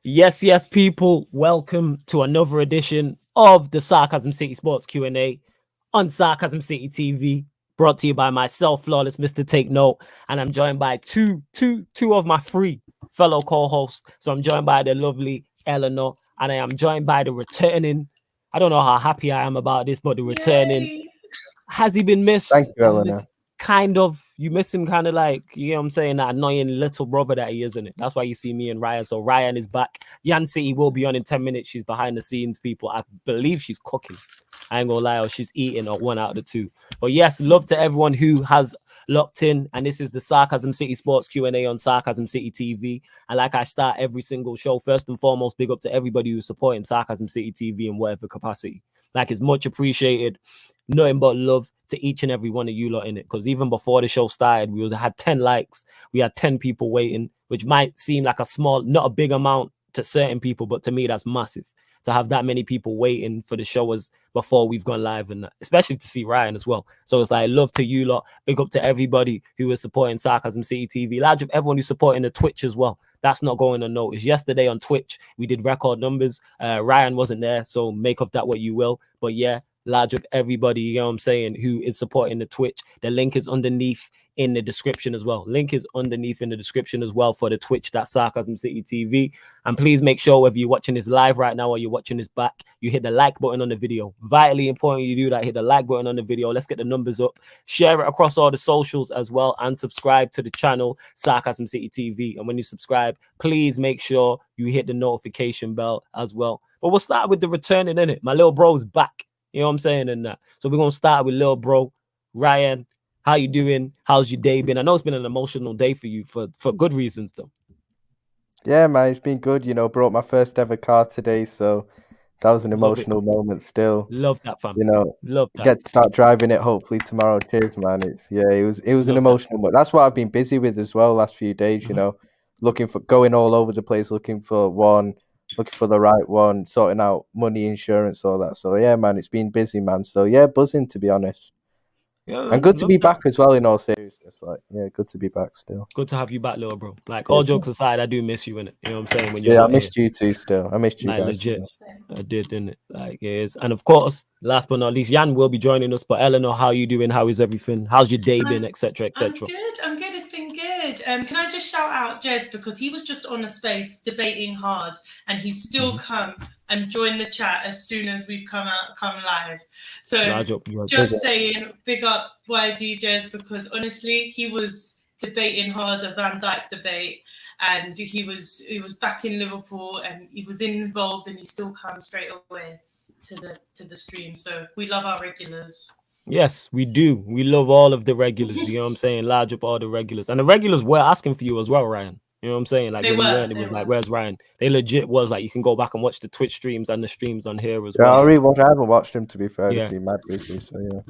Yes, people. Welcome to another edition of the Sarcasm City Sports Q&A on Sarcasm City TV, brought to you by myself, Flawless Mr. Take Note, and I'm joined by two of my three fellow co-hosts. So I'm joined by the lovely Eleanor, and I am joined by the returning. I don't know how happy I am about this, but the returning. Yay. Has he been missed? Thank you, Eleanor. Kind of. You miss him kind of like, you know what I'm saying, that annoying little brother that he is, isn't it? That's why you see me and Ryan. So Ryan is back. Yan City will be on in 10 minutes. She's behind the scenes, people. I believe she's cooking. I ain't gonna lie, or she's eating, or one out of the two. But yes, love to everyone who has locked in. And this is the Sarcasm City Sports Q&A on Sarcasm City TV. And like I start every single show, first and foremost, big up to everybody who's supporting Sarcasm City TV in whatever capacity. Like, it's much appreciated. Nothing but love to each and every one of you lot in it, because even before the show started, we had 10 likes, we had 10 people waiting, which might seem like a small, not a big amount to certain people, but to me that's massive to have that many people waiting for the show as before we've gone live, and especially to see Ryan as well. So it's like, love to you lot, big up to everybody who is supporting Sarcasm City TV, large up everyone who's supporting the Twitch as well. That's not going unnoticed. Yesterday on Twitch we did record numbers. Ryan wasn't there, so make of that what you will, but yeah, large up everybody, you know what I'm saying, who is supporting the Twitch. The link is underneath in the description as well. Link is underneath in the description as well for the Twitch, that's Sarcasm City TV. And please make sure, whether you're watching this live right now or you're watching this back, you hit the like button on the video. Vitally important you do that. Hit the like button on the video. Let's get the numbers up. Share it across all the socials as well, and subscribe to the channel Sarcasm City TV. And when you subscribe, please make sure you hit the notification bell as well. But we'll start with the returning, innit? My little bro's back. You know what I'm saying? And that. So we're going to start with little bro. Ryan, how you doing? How's your day been? I know it's been an emotional day for you for good reasons, though. Yeah, man, it's been good. You know, brought my first ever car today, so that was an emotional moment still. Love that, fam. You know, love that. Get to start driving it hopefully tomorrow. Cheers, man. It was an emotional moment. That's what I've been busy with as well last few days, you know, going all over the place, looking for the right one, sorting out money, insurance, all that. So yeah, man, it's been busy, man. So yeah, buzzing, to be honest. Yeah, and good to be back as well, in all seriousness. Like, yeah, good to be back still. Good to have you back, little bro. Like, all jokes aside, I do miss you, innit? You know what I'm saying? When you're I missed you too still. I missed you like, guys. Legit. I did, didn't it? Like, it is. And of course, last but not least, Jan will be joining us. But Eleanor, how you doing? How is everything? How's your day been, etc., etc.? I'm good. It's been good. Can I just shout out Jez, because he was just on a space debating hard, and he's still come and joined the chat as soon as we've come live. So just saying, big up YG Jez, because honestly, he was debating hard a Van Dijk debate, and he was back in Liverpool, and he was involved, and he still come straight away to the stream. So we love our regulars. Yes, we do. We love all of the regulars. You know what I'm saying? Large up all the regulars. And the regulars were asking for you as well, Ryan. You know what I'm saying? Like, it was like, where's Ryan? They legit was like, you can go back and watch the Twitch streams and the streams on here as well. I haven't watched them, to be fair. It's been mad busy, so yeah.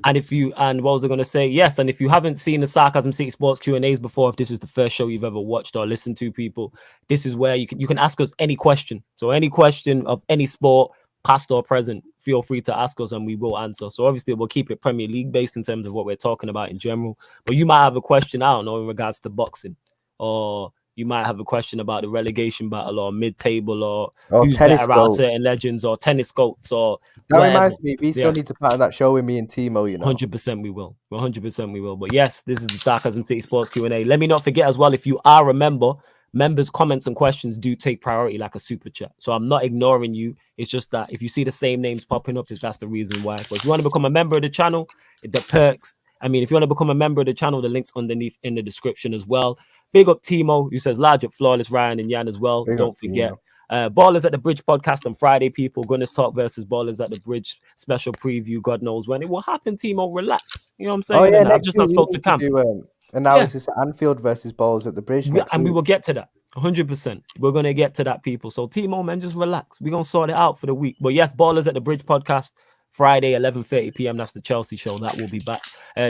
And what was I going to say? Yes, and if you haven't seen the Sarcasm City Sports Q&As before, if this is the first show you've ever watched or listened to, people, this is where you can ask us any question. So any question of any sport, past or present, feel free to ask us and we will answer. So obviously we'll keep it Premier League based in terms of what we're talking about in general. But you might have a question, I don't know, in regards to boxing, or you might have a question about the relegation battle, or mid-table, or who's better out certain legends, or tennis goats, or that whatever. Reminds me, we still need to pattern that show with me and Timo, you know. 100% we will. 100% we will. But yes, this is the Sarcasm City Sports Q&A. Let me not forget as well, if you are a member, members' comments and questions do take priority like a super chat. So I'm not ignoring you. It's just that if you see the same names popping up, that's the reason why. But if you want to become a member of the channel, the perks. I mean, if you want to become a member of the channel, the link's underneath in the description as well. Big up Timo, who says large up Flawless, Ryan and Jan as well. Don't forget. Ballers at the Bridge podcast on Friday, people. Gunners Talk versus Ballers at the Bridge special preview. God knows when it will happen. Timo, relax. You know what I'm saying? Oh, yeah, I've just not spoke to Cam. Analysis at Anfield versus Ballers at the Bridge. And we will get to that. 100%. We're going to get to that, people. So Timo, man, just relax. We're going to sort it out for the week. But yes, Ballers at the Bridge podcast, Friday, 11:30 p.m. That's the Chelsea show. That will be back.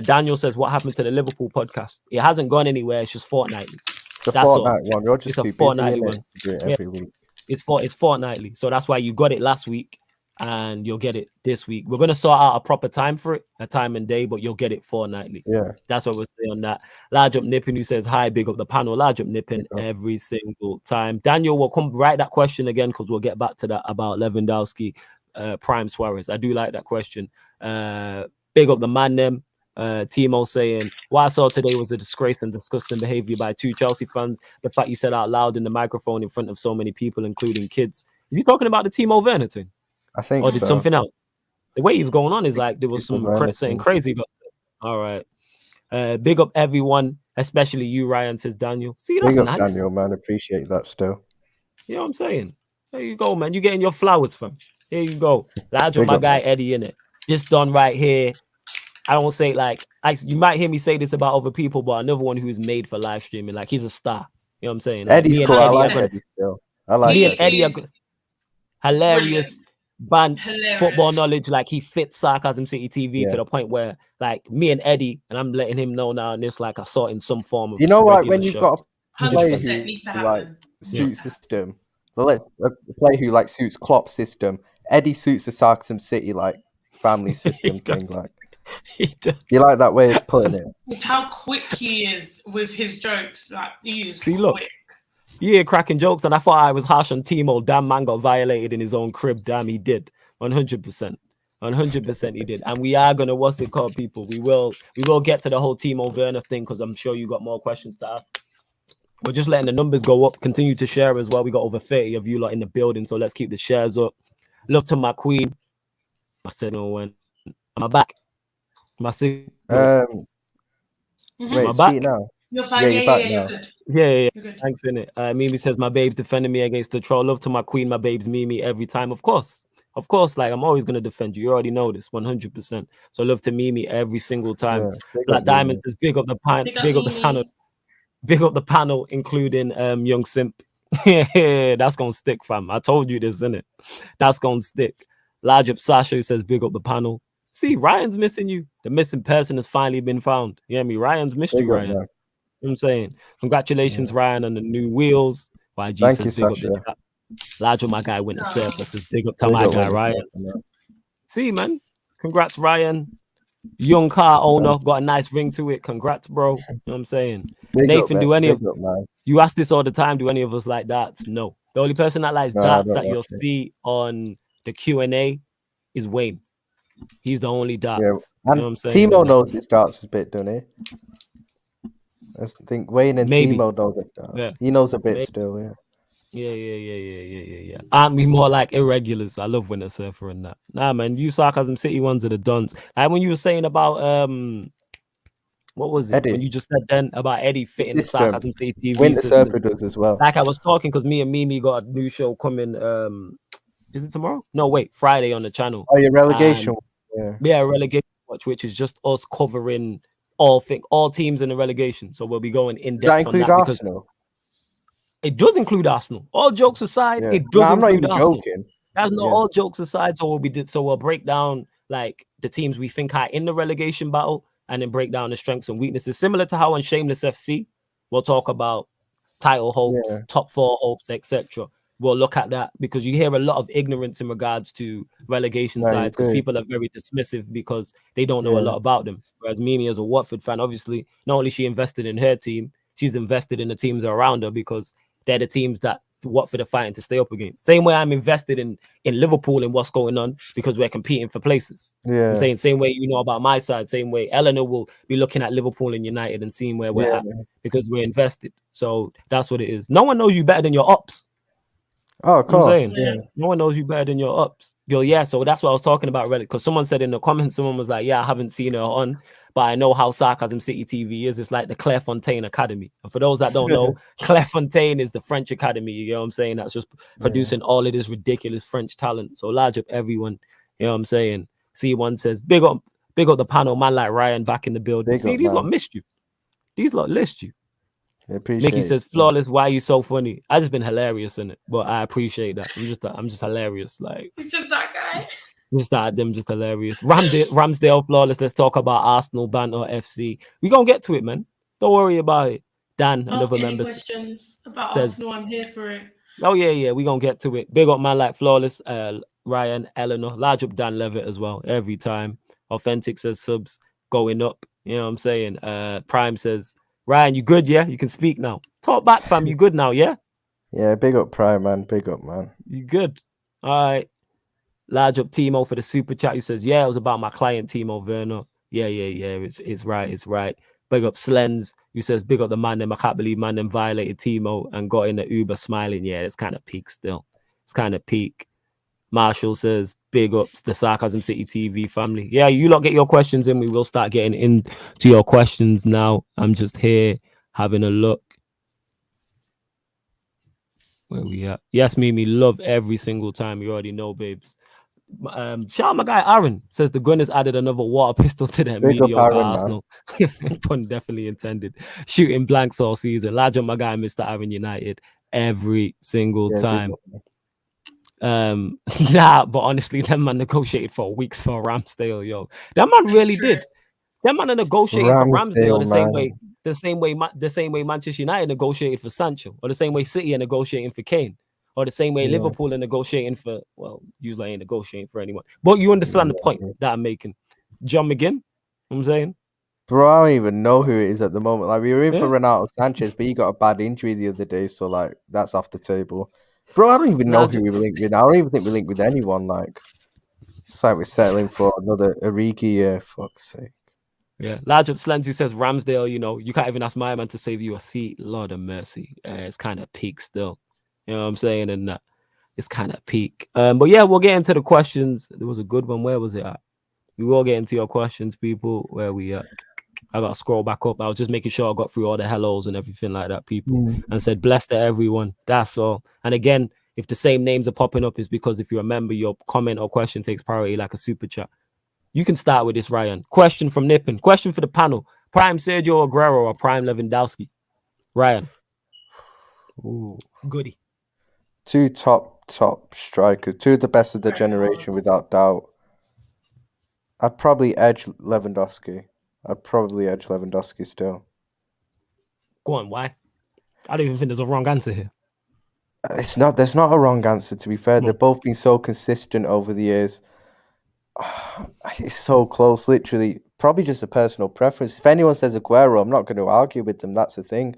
Daniel says, what happened to the Liverpool podcast? It hasn't gone anywhere. It's just fortnightly. It's a fortnightly one. It's a fortnightly one. Every week. It's fortnightly. So that's why you got it last week. and you'll get it this week. We're gonna sort out a proper time for it, a time and day, but you'll get it fortnightly. Yeah, that's what we'll say on that. Large up Nippin who says hi, big up the panel. Large up Nippin every single time. Daniel will come write that question again because we'll get back to that about Lewandowski, Prime Suarez. I do like that question. Big up the man them. Timo saying, what I saw today was a disgrace and disgusting behavior by 2 Chelsea fans. The fact you said out loud in the microphone in front of so many people, including kids. Is he talking about the Timo Werner thing? I think or did so. something else? The way he's going on is like there was some saying crazy. All right. Big up everyone, especially you, Ryan, says Daniel. See, that's big up nice. Daniel, man. Appreciate that still. You know what I'm saying? There you go, man. You getting your flowers from. Here you go. Large up my guy Eddie in it. This done right here. I don't say like you might hear me say this about other people, but another one who's made for live streaming, like he's a star. You know what I'm saying? Like, Eddie's cool. I like Eddie still. I like me and Eddie are hilarious. Bants, football knowledge, like he fits Sarcasm City TV to the point where, like, me and Eddie, and I'm letting him know now, and it's like I saw it in some form of. You know what? When you've got a player 100% needs to happen. Suits system, a player who like suits Klopp's system. Eddie suits the Sarcasm City like family system thing. Like he does. You like that way of putting it? It's how quick he is with his jokes. Like he is quick. Look. Yeah, cracking jokes, and I thought I was harsh on Timo. Damn, man got violated in his own crib. Damn, he did. 100%. 100% he did. And we are gonna, what's it called, people? We will get to the whole Timo Werner thing because I'm sure you got more questions to ask. We're just letting the numbers go up. Continue to share as well. We got over 30 of you lot in the building, so let's keep the shares up. Love to my queen. I said no when. Am I back? My signal. Wait, speak now. You're fine. Yeah, you're good. Yeah. Thanks, innit. Mimi says, my babes defending me against the troll. Love to my queen, my babes, Mimi, every time. Of course. Like, I'm always going to defend you. You already know this, 100%. So love to Mimi every single time. Black Diamond says, big up the panel. Big up the panel, including Young Simp. That's going to stick, fam. I told you this, innit? That's going to stick. Large up Sasha who says, big up the panel. See, Ryan's missing you. The missing person has finally been found. You hear me? Ryan's missed you, Ryan. You know what I'm saying? Congratulations, Ryan, on the new wheels. YG Thank says, you, big Sasha. up the Large on my guy went to surface. Says, big up to my guy, Ryan. See, man. Congrats, Ryan. Young car owner. Got a nice ring to it. Congrats, bro. You know what I'm saying? Nathan, you ask this all the time. Do any of us like darts? No. The only person that likes darts that you'll see on the Q&A is Wayne. He's the only darts. Yeah. And you know what I'm saying? Timo knows his darts a bit, doesn't he? I think Wayne and Timo know the darts. Yeah. He knows a bit still, Yeah. Aren't we more like irregulars? I love Winter Surfer and that. Nah, man, you Sarcasm City ones are the dons. And when you were saying about what was it? Eddie. When you just said then about Eddie fitting the Sarcasm City TV Winter system. Surfer does as well. Like I was talking because me and Mimi got a new show coming. Is it tomorrow? No, wait, Friday on the channel. Oh, your relegation. Yeah, relegation watch, which is just us covering all teams in the relegation. So we'll be going in depth. Does that include Arsenal? It does include Arsenal. All jokes aside, it does. I'm not even Arsenal. joking. That's not all jokes aside. So we'll break down like the teams we think are in the relegation battle, and then break down the strengths and weaknesses. Similar to how on Shameless FC, we'll talk about title hopes, top 4 hopes, etc. We'll look at that because you hear a lot of ignorance in regards to relegation sides because people are very dismissive because they don't know a lot about them. Whereas Mimi, as a Watford fan, obviously, not only she invested in her team, she's invested in the teams around her because they're the teams that Watford are fighting to stay up against. Same way I'm invested in Liverpool and what's going on because we're competing for places. I'm saying same way you know about my side, same way Eleanor will be looking at Liverpool and United and seeing where we're at because we're invested. So that's what it is. No one knows you better than your ops. Oh, of course. No one knows you better than your ups. So that's what I was talking about, Reddit. Because someone said in the comments, someone was like, I haven't seen her on, but I know how Sarcasm City TV is. It's like the Clairefontaine Academy. And for those that don't know, Clairefontaine is the French Academy. You know what I'm saying? That's just producing all of this ridiculous French talent. So large up everyone. You know what I'm saying? C1 says, big up the panel, man like Ryan back in the building. These lot missed you. These lot list you. Mickey says, flawless, why are you so funny? I just been hilarious in it, but I appreciate that. I'm just hilarious. Like just that guy. Just hilarious. Ramsdale flawless. Let's talk about Arsenal, banter, FC. We gonna get to it, man. Don't worry about it. Dan, another member. Questions about Arsenal, I'm here for it. Oh yeah, we gonna get to it. Big up man like flawless. Ryan, Eleanor. Large up Dan Levitt as well. Every time. Authentic says subs going up. You know what I'm saying? Prime says, Ryan, you good, yeah? You can speak now. Talk back, fam. You good now, yeah? Yeah, big up Prime, man. Big up, man. You good? All right. Large up Timo for the super chat. Who says, yeah, it was about my client, Timo Werner. Yeah. It's right. Big up Slens, who says, big up the man them. I can't believe man them violated Timo and got in the Uber smiling. Yeah, it's kind of peak still. It's kind of peak. Marshall says, big ups the Sarcasm City TV family. Yeah, you lot get your questions in. We will start getting into your questions now. I'm just here having a look. Where we at? Yes, Mimi, love every single time. You already know, babes. Shout out my guy Aaron says the Gunners added another water pistol to their Big up mediocre Aaron, Arsenal. Pun definitely intended. Shooting blanks all season. Large on my guy, Mr. Aaron United, every single time. Nah, but honestly, that man negotiated for weeks for Ramsdale, yo. That man really did. That man negotiated for Ramsdale the same way Manchester United negotiated for Sancho, or the same way City are negotiating for Kane, or the same way Liverpool are negotiating for, well, usually ain't negotiating for anyone. But you understand the point that I'm making. John McGinn, you know what I'm saying? Bro, I don't even know who it is at the moment. Like, we were in for Renato Sanchez, but he got a bad injury the other day, so like that's off the table. Bro, I don't even know who we were linked with. I don't even think we're linked with anyone. Like, it's like we're settling for another Origi year. Fuck's sake. Yeah, large up Slens who says Ramsdale, you know, you can't even ask my man to save you a seat. Lord of mercy. It's kind of peak still. You know what I'm saying? And it's kind of peak. But yeah, we'll get into the questions. There was a good one. Where was it at? We will get into your questions, people. Where we at? I got to scroll back up. I was just making sure I got through all the hellos and everything like that, people. And said, bless to everyone. That's all. And again, if the same names are popping up, it's because if you remember, your comment or question takes priority like a super chat. You can start with this, Ryan. Question from Nippon. Question for the panel. Prime Sergio Aguero or Prime Lewandowski? Ryan. Ooh. Goody. Two top strikers. Two of the best of the generation, without doubt. I'd probably edge Lewandowski. Still. Go on, why? I don't even think there's a wrong answer here. There's not a wrong answer, to be fair. They've both been so consistent over the years. It's so close, literally. Probably just a personal preference. If anyone says Aguero, I'm not going to argue with them. That's the thing.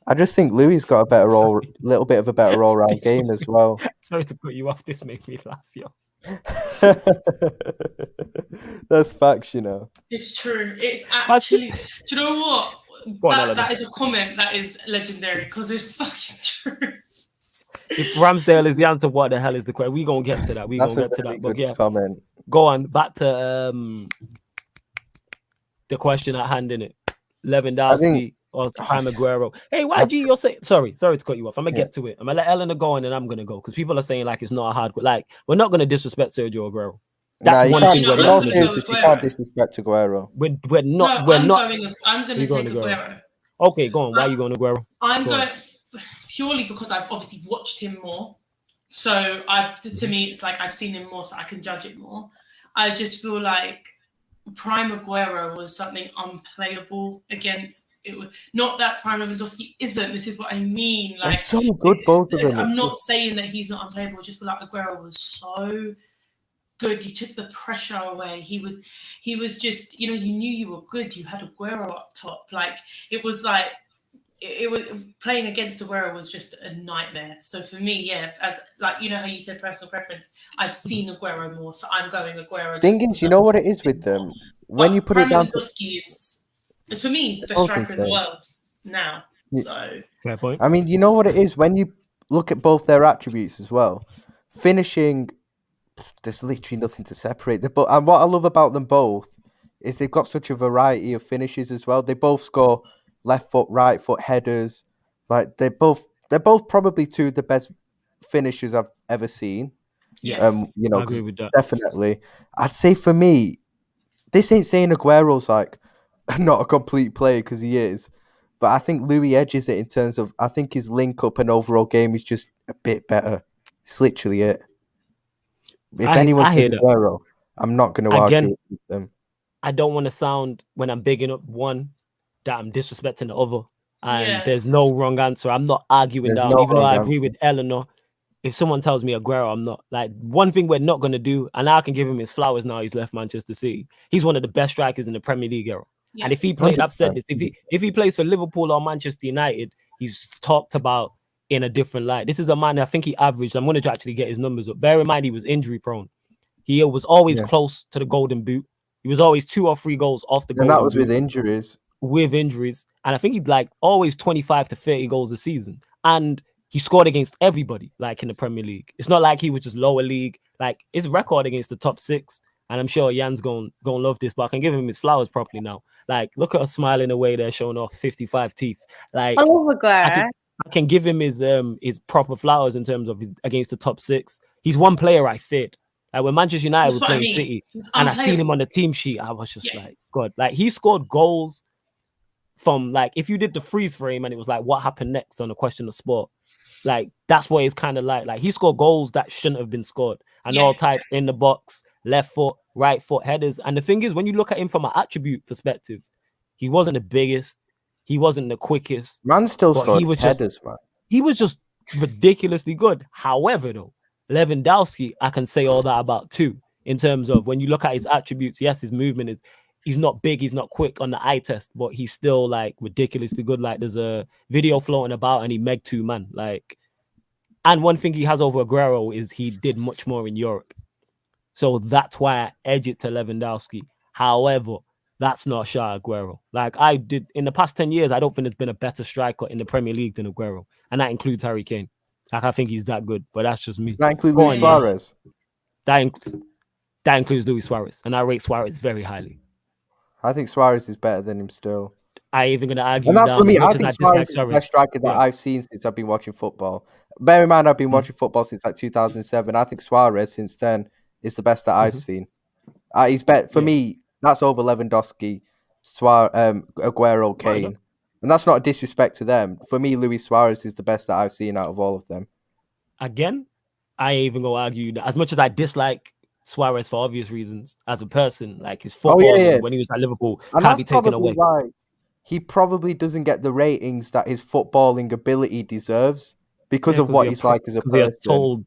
I just think Louis got a little bit of a better all-round game as well. Sorry to put you off. This made me laugh, yo. That's facts, you know. It's true. It's actually. Do you know what? That is a comment that is legendary because it's fucking true. If Ramsdale is the answer, what the hell is the question? We're going to get to that. We're going to get to that. But yeah, comment. Go on. Back to the question at hand, innit? Lewandowski or Prime Aguero. Hey, YG, you're saying... Sorry to cut you off. I'm going to get to it. I'm going to let Eleanor go and then I'm going to go. Because people are saying like it's not a hard... Like, we're not going to disrespect Sergio Aguero. That's one thing we're not going to do. You can't disrespect Aguero. We're not... I'm going to take Aguero. Okay, go on. Why are you going to Aguero? I'm going... Purely because I've obviously watched him more. So to me, it's like I've seen him more, so I can judge it more. I just feel like Prime Aguero was something unplayable against. It was not that Prime Lewandowski isn't. This is what I mean. Like, it's so good, both of them. I'm not saying that he's not unplayable. I just feel like Aguero was so good. He took the pressure away. He was just, you knew you were good. You had Aguero up top. Like, it was like. It was playing against Aguero was just a nightmare. So for me, yeah, as like how you said personal preference, I've seen Aguero more, so I'm going Aguero. Thing is, you know what it is with them when you put it down. It's for me, he's the best striker in the world now. So fair point. I mean, you know what it is when you look at both their attributes as well. Finishing, there's literally nothing to separate them. And what I love about them both is they've got such a variety of finishes as well. They both score left foot, right foot headers. Like they're both probably two of the best finishers I've ever seen. Yes, I agree with that. Definitely. I'd say for me, this ain't saying Aguero's like not a complete player because he is, but I think Louis edges it in terms of I think his link up and overall game is just a bit better. It's literally it. If anyone says Aguero, I'm not going to argue with them. I don't want to sound when I'm bigging up one that I'm disrespecting the other, and there's no wrong answer. I'm not arguing down, even though I agree with Eleanor. if someone tells me Aguero, I'm not. Like, one thing we're not going to do, and I can give him his flowers now, he's left Manchester City. He's one of the best strikers in the Premier League era. Yeah. And if he played, I've said 100%. this, if he plays for Liverpool or Manchester United, he's talked about in a different light. This is a man, I think he averaged, I'm going to actually get his numbers up. Bear in mind, he was injury prone. He was always close to the golden boot. He was always 2 or 3 goals off the golden boot. And that was with injuries. With injuries. And I think he'd like always 25 to 30 goals a season. And he scored against everybody, like in the Premier League. It's not like he was just lower league. Like, his record against the top 6. And I'm sure Jan's going to love this, but I can give him his flowers properly now. Like, look at us smiling away there, showing off 55 teeth. Like, I love Aguero. I can give him his proper flowers in terms of his against the top 6. He's one player I feared. Like, when Manchester United were playing City, and I seen him on the team sheet, I was just like, God. Like, he scored goals from, like, if you did the freeze frame and it was like, what happened next on a question of sport? Like, that's what it's kind of like. Like, he scored goals that shouldn't have been scored. And all types in the box, left foot, right foot, headers. And the thing is, when you look at him from an attribute perspective, he wasn't the biggest. He wasn't the quickest. Man still scored headers, man. He was just ridiculously good. However, though, Lewandowski, I can say all that about too. In terms of when you look at his attributes, yes, his movement is, he's not big, he's not quick on the eye test, but he's still like ridiculously good. Like, there's a video floating about and he megged 2 man. Like, and one thing he has over Aguero is he did much more in Europe. So that's why I edge it to Lewandowski. However, that's not Shah Aguero. Like, I did in the past 10 years, I don't think there's been a better striker in the Premier League than Aguero. And that includes Harry Kane. Like, I think he's that good, but that's just me. That includes Luis Suarez. That includes Luis Suarez. And I rate Suarez very highly. I think Suarez is better than him still. I even going to argue. And that's for me. I think Suarez is the best striker that I've seen since I've been watching football. Bear in mind, I've been watching football since like 2007. I think Suarez since then is the best that I've seen. He's better for me. That's over Lewandowski, Aguero, Kane, and that's not a disrespect to them. For me, Luis Suarez is the best that I've seen out of all of them. Again, I ain't even gonna argue that. As much as I dislike Suarez for obvious reasons, as a person, like his football when he was at Liverpool and can't be taken away. Why he probably doesn't get the ratings that his footballing ability deserves because of what he's like as a person.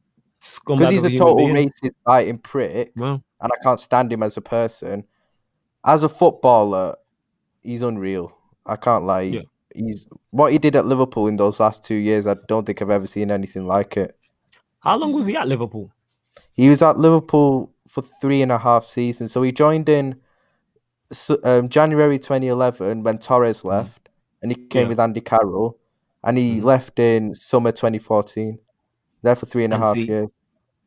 Because he's a total racist, fighting prick, and I can't stand him as a person. As a footballer, he's unreal. I can't lie. Yeah. He's what he did at Liverpool in those last 2 years. I don't think I've ever seen anything like it. How long was he at Liverpool? He was at Liverpool for 3.5 seasons. So he joined in January 2011 when Torres left, and he came with Andy Carroll, and he left in summer 2014. There for 3.5 years.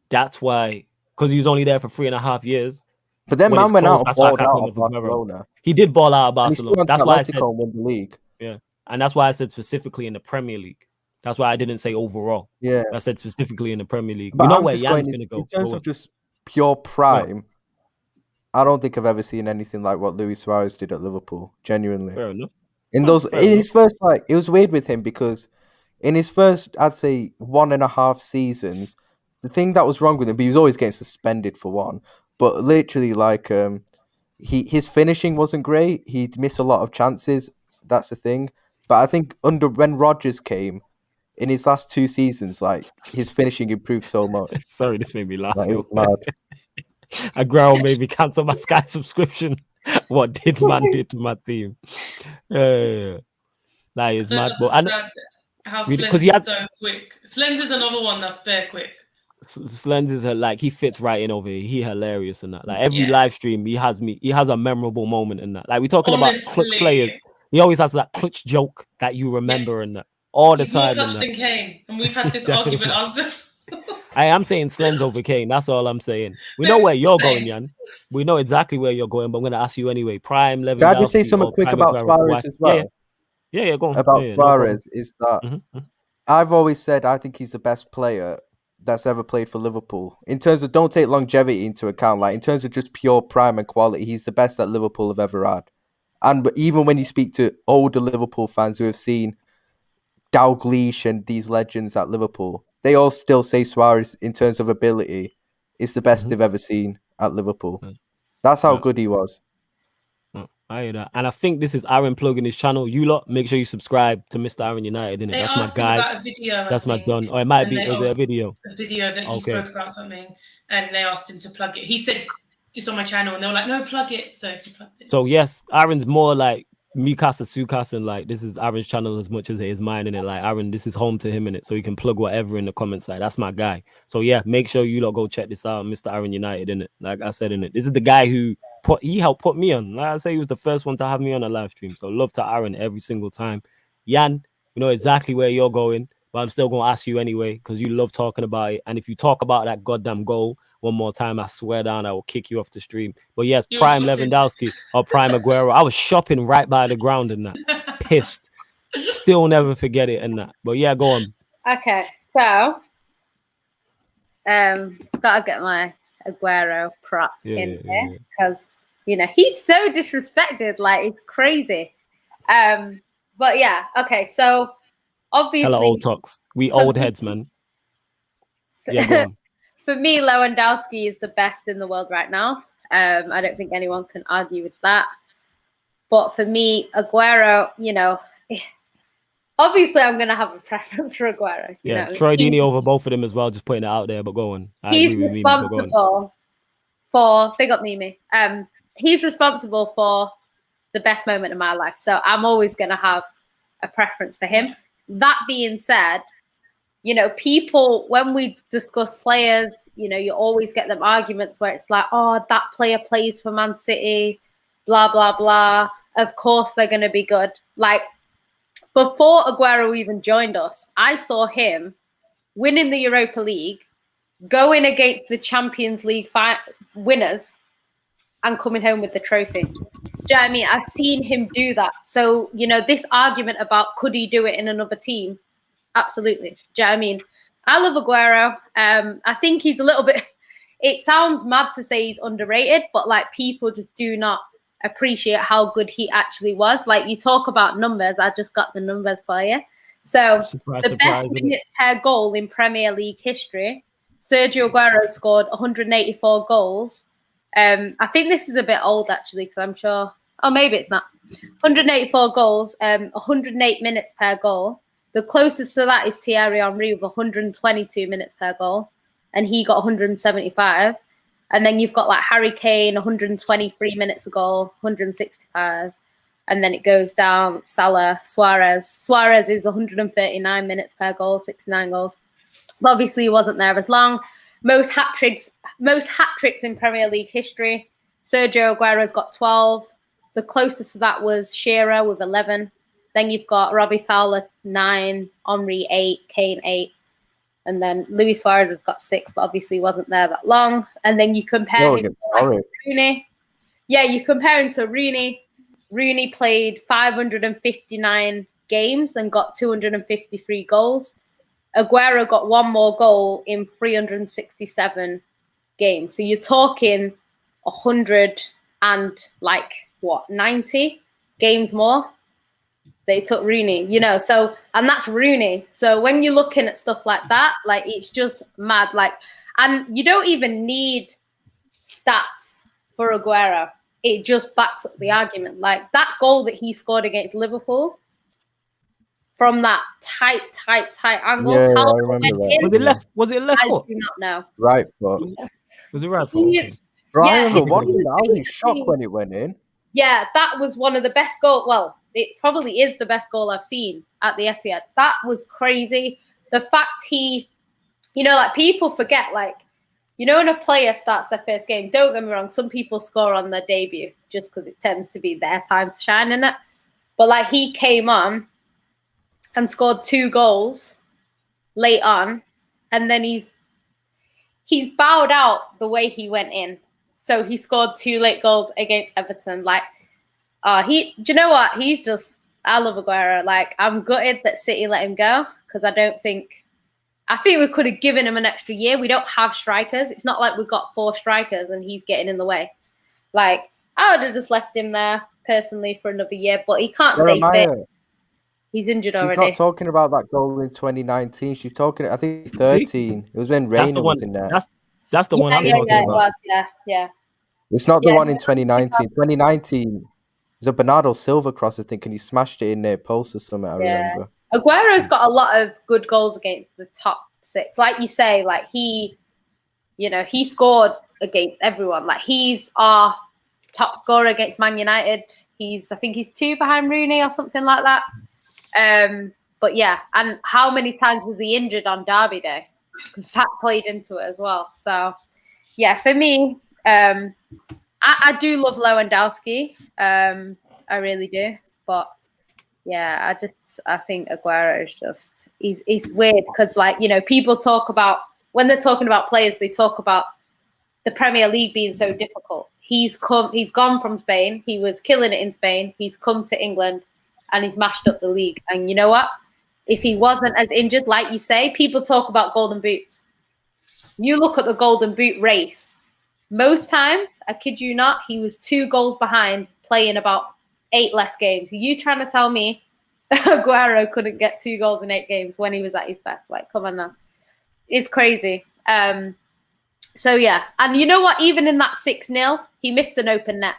That's why, because he was only there for 3.5 years. But then man went out and balled out of Barcelona. He did ball out of Barcelona. That's why I said win the league. Yeah, and that's why I said specifically in the Premier League. That's why I didn't say overall. Yeah, I said specifically in the Premier League. But you know where Jan's going to go. In terms of just pure prime, I don't think I've ever seen anything like what Luis Suarez did at Liverpool. Genuinely, fair enough. His first, like, it was weird with him because in his first, I'd say 1.5 seasons, the thing that was wrong with him, he was always getting suspended for one. But literally, like, his finishing wasn't great. He'd miss a lot of chances. That's the thing. But I think when Rodgers came, in his last 2 seasons, like, his finishing improved so much. Sorry, this made me laugh. Like, it was mad. Aguero made me cancel my Sky subscription. What did man do to my team? That is mad. But how Slens is so quick. Slens is another one that's bare quick. Slens is like, he fits right in over here. He hilarious in that. Like, every live stream, he has a memorable moment in that. Like, we're talking about clutch players. He always has that clutch joke that you remember in that all the time. He's more clutch than Kane, and we've had this argument ourselves. I am saying Slens over Kane. That's all I'm saying. We know where you're going, Jan. We know exactly where you're going, but I'm going to ask you anyway. Prime, Lewandowski. Can I just say something quick about Suarez as well? Yeah, go on. About Suarez is that I've always said I think he's the best player that's ever played for Liverpool. In terms of, don't take longevity into account, like in terms of just pure prime and quality, he's the best that Liverpool have ever had. And even when you speak to older Liverpool fans who have seen Grealish and these legends at Liverpool, they all still say Suarez, in terms of ability, is the best they've ever seen at Liverpool. That's how good he was. I hear that. And I think this is Aaron plugging his channel. You lot, make sure you subscribe to Mr. Aaron United, innit? They That's my asked him guy. about a video, That's I my think. done. Or it might And be, they was it a asked video? A video that he spoke about something, and they asked him to plug it. He said, "It's on my channel," and they were like, "No, plug it." So he plugged it. So yes, Aaron's more like Mikasa Sukasa, and like this is Aaron's channel as much as it is mine, in it. Like Aaron, this is home to him, in it, so he can plug whatever in the comments. Like that's my guy. So yeah, make sure you lot go check this out, Mr. Aaron United, in it. Like I said, in it, this is the guy who helped put me on. Like I say, he was the first one to have me on a live stream. So love to Aaron every single time. Yan, you know exactly where you're going, but I'm still gonna ask you anyway because you love talking about it. And if you talk about that goddamn goal one more time, I swear down, I will kick you off the stream. But yes, prime Lewandowski or prime Aguero. I was shopping right by the ground and that. Pissed. Still never forget it and that. But yeah, go on. Okay, so gotta get my Aguero prop in here because you know he's so disrespected, like it's crazy. But yeah, okay, so obviously, hello, old talks. We old heads, man. Yeah, go on. For me, Lewandowski is the best in the world right now. I don't think anyone can argue with that. But for me, Aguero, you know, obviously I'm going to have a preference for Aguero. You know? Troy Deeney over both of them as well, just putting it out there, but go on. He's responsible for, big up Mimi, he's responsible for the best moment of my life. So I'm always going to have a preference for him. That being said, you know, people, when we discuss players, you know, you always get them arguments where it's like, oh, that player plays for Man City, blah, blah, blah. Of course they're going to be good. Like, before Aguero even joined us, I saw him winning the Europa League, going against the Champions League winners, and coming home with the trophy. Do you know what I mean? I've seen him do that. So, you know, this argument about could he do it in another team? Absolutely. Do you know what I mean? I love Aguero. I think he's a little bit, it sounds mad to say he's underrated, but like people just do not appreciate how good he actually was. Like you talk about numbers, I just got the numbers for you. So the best minutes per goal in Premier League history, Sergio Aguero scored 184 goals. I think this is a bit old actually, because I'm sure, oh, maybe it's not. 184 goals, 108 minutes per goal. The closest to that is Thierry Henry with 122 minutes per goal, and he got 175. And then you've got like Harry Kane, 123 minutes a goal, 165. And then it goes down, Salah, Suarez. Suarez is 139 minutes per goal, 69 goals. But obviously he wasn't there as long. Most hat-tricks in Premier League history. Sergio Aguero's got 12. The closest to that was Shearer with 11. Then you've got Robbie Fowler, 9, Henry, 8, Kane, 8. And then Luis Suarez has got 6, but obviously wasn't there that long. And then you compare him to like Rooney. Yeah, you compare him to Rooney. Rooney played 559 games and got 253 goals. Aguero got 1 more goal in 367 games. So you're talking 100 and like, what, 90 games more? They took Rooney, you know, so, and that's Rooney. So when you're looking at stuff like that, like, it's just mad. Like, and you don't even need stats for Aguero. It just backs up the argument. Like, that goal that he scored against Liverpool from that tight angle. Yeah, I remember that. Was it left? Was it left foot? I do not know. Right foot. Was it right foot? Okay. Brian, I was shocked when it went in. Yeah, that was one of the best goals. Well, it probably is the best goal I've seen at the Etihad. That was crazy. The fact he, you know, like people forget, like, you know, when a player starts their first game, don't get me wrong, some people score on their debut just because it tends to be their time to shine in it. But like he came on and scored 2 goals late on, and then he's bowed out the way he went in. So he scored 2 late goals against Everton. Like, do you know what? He's just, I love Aguero. Like, I'm gutted that City let him go because I think we could have given him an extra year. We don't have strikers. It's not like we've got 4 strikers and he's getting in the way. Like, I would have just left him there personally for another year, but he can't stay fit. He's injured already. She's not talking about that goal in 2019. She's talking, I think, 13. It was when Reina was in there. That's the one I'm talking about. Yeah. It's not the one in 2019. 2019, was a Bernardo Silva cross, I think, and he smashed it in their post or something. I remember. Aguero's got a lot of good goals against the top 6. Like you say, like he scored against everyone. Like he's our top scorer against Man United. I think he's 2 behind Rooney or something like that. But yeah, and how many times was he injured on Derby Day? Because that played into it as well. So yeah, for me, I do love Lewandowski. I really do. But yeah, I think Aguero is just he's weird because, like, you know, people talk about, when they're talking about players, they talk about the Premier League being so difficult. He's gone from Spain. He was killing it in Spain. He's come to England and he's mashed up the league. And you know what? If he wasn't as injured, like you say, people talk about golden boots. You look at the golden boot race. Most times, I kid you not, he was 2 goals behind playing about 8 less games. Are you trying to tell me Aguero couldn't get 2 goals in 8 games when he was at his best? Like, come on now. It's crazy. So, yeah. And you know what? Even in that 6-0, he missed an open net.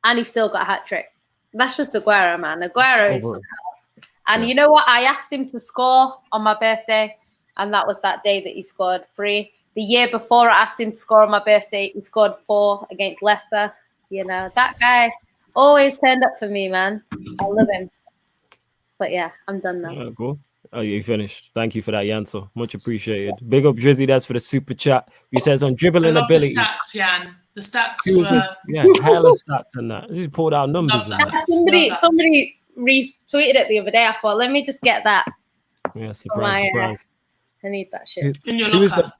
And he still got a hat-trick. That's just Aguero, man. Aguero is something else. And you know what? I asked him to score on my birthday. And that was that day that he scored 3. The year before, I asked him to score on my birthday. He scored 4 against Leicester. You know, that guy always turned up for me, man. I love him. But yeah, I'm done now. Yeah, cool. Oh, you finished. Thank you for that, Yanso. Much appreciated. Big up Drizzy. That's for the super chat. He says on dribbling ability. The stats, Jan. The stats were... Yeah, hella stats and that. He pulled out numbers. Somebody retweeted it the other day. I thought, let me just get that. Yeah, surprise. I need that shit. In your locker.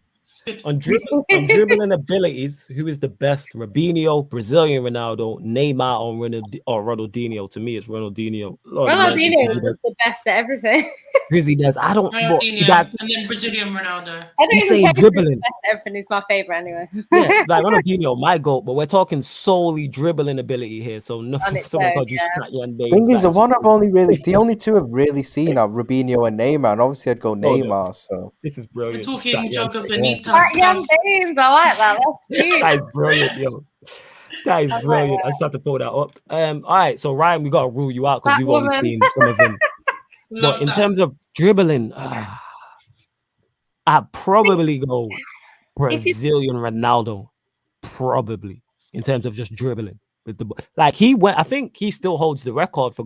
On dribbling abilities, who is the best? Robinho, Brazilian Ronaldo, Neymar, or Ronaldinho? To me, it's Ronaldinho. Ronaldinho is just the best at everything. Drizzy does. I don't. Ronaldinho, and then Brazilian Ronaldo. I don't say dribbling. Everything is my favorite anyway. Yeah, like Ronaldinho, my goat, but we're talking solely dribbling ability here. So no, someone called you snap your name. Thing is, the only 2 I've really seen are Robinho and Neymar, and obviously I'd go Neymar. So this is brilliant. We're talking Joga Benito. Young James, I like that. That is brilliant, yo. That is brilliant. I just have to pull that up. All right, so Ryan, we gotta rule you out because you've only seen some of them. But in terms of dribbling, I'd probably go Brazilian Ronaldo. Probably in terms of just dribbling with the like he went. I think he still holds the record for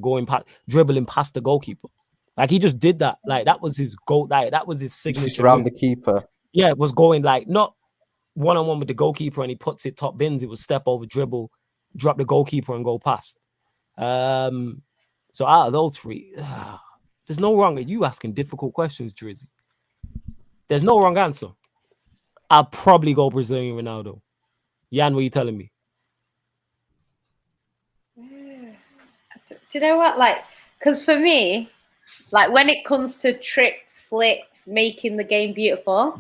dribbling past the goalkeeper. Like he just did that. Like that was his goal. Like that was his signature. Around the keeper. Yeah, it was going like not one-on-one with the goalkeeper and he puts it top bins. It was step over, dribble, drop the goalkeeper and go past. So out of those 3, there's no wrong. Are you asking difficult questions, Drizzy? There's no wrong answer. I'll probably go Brazilian Ronaldo. Jan, what are you telling me? Do you know what? Like, because for me, like when it comes to tricks, flicks, making the game beautiful,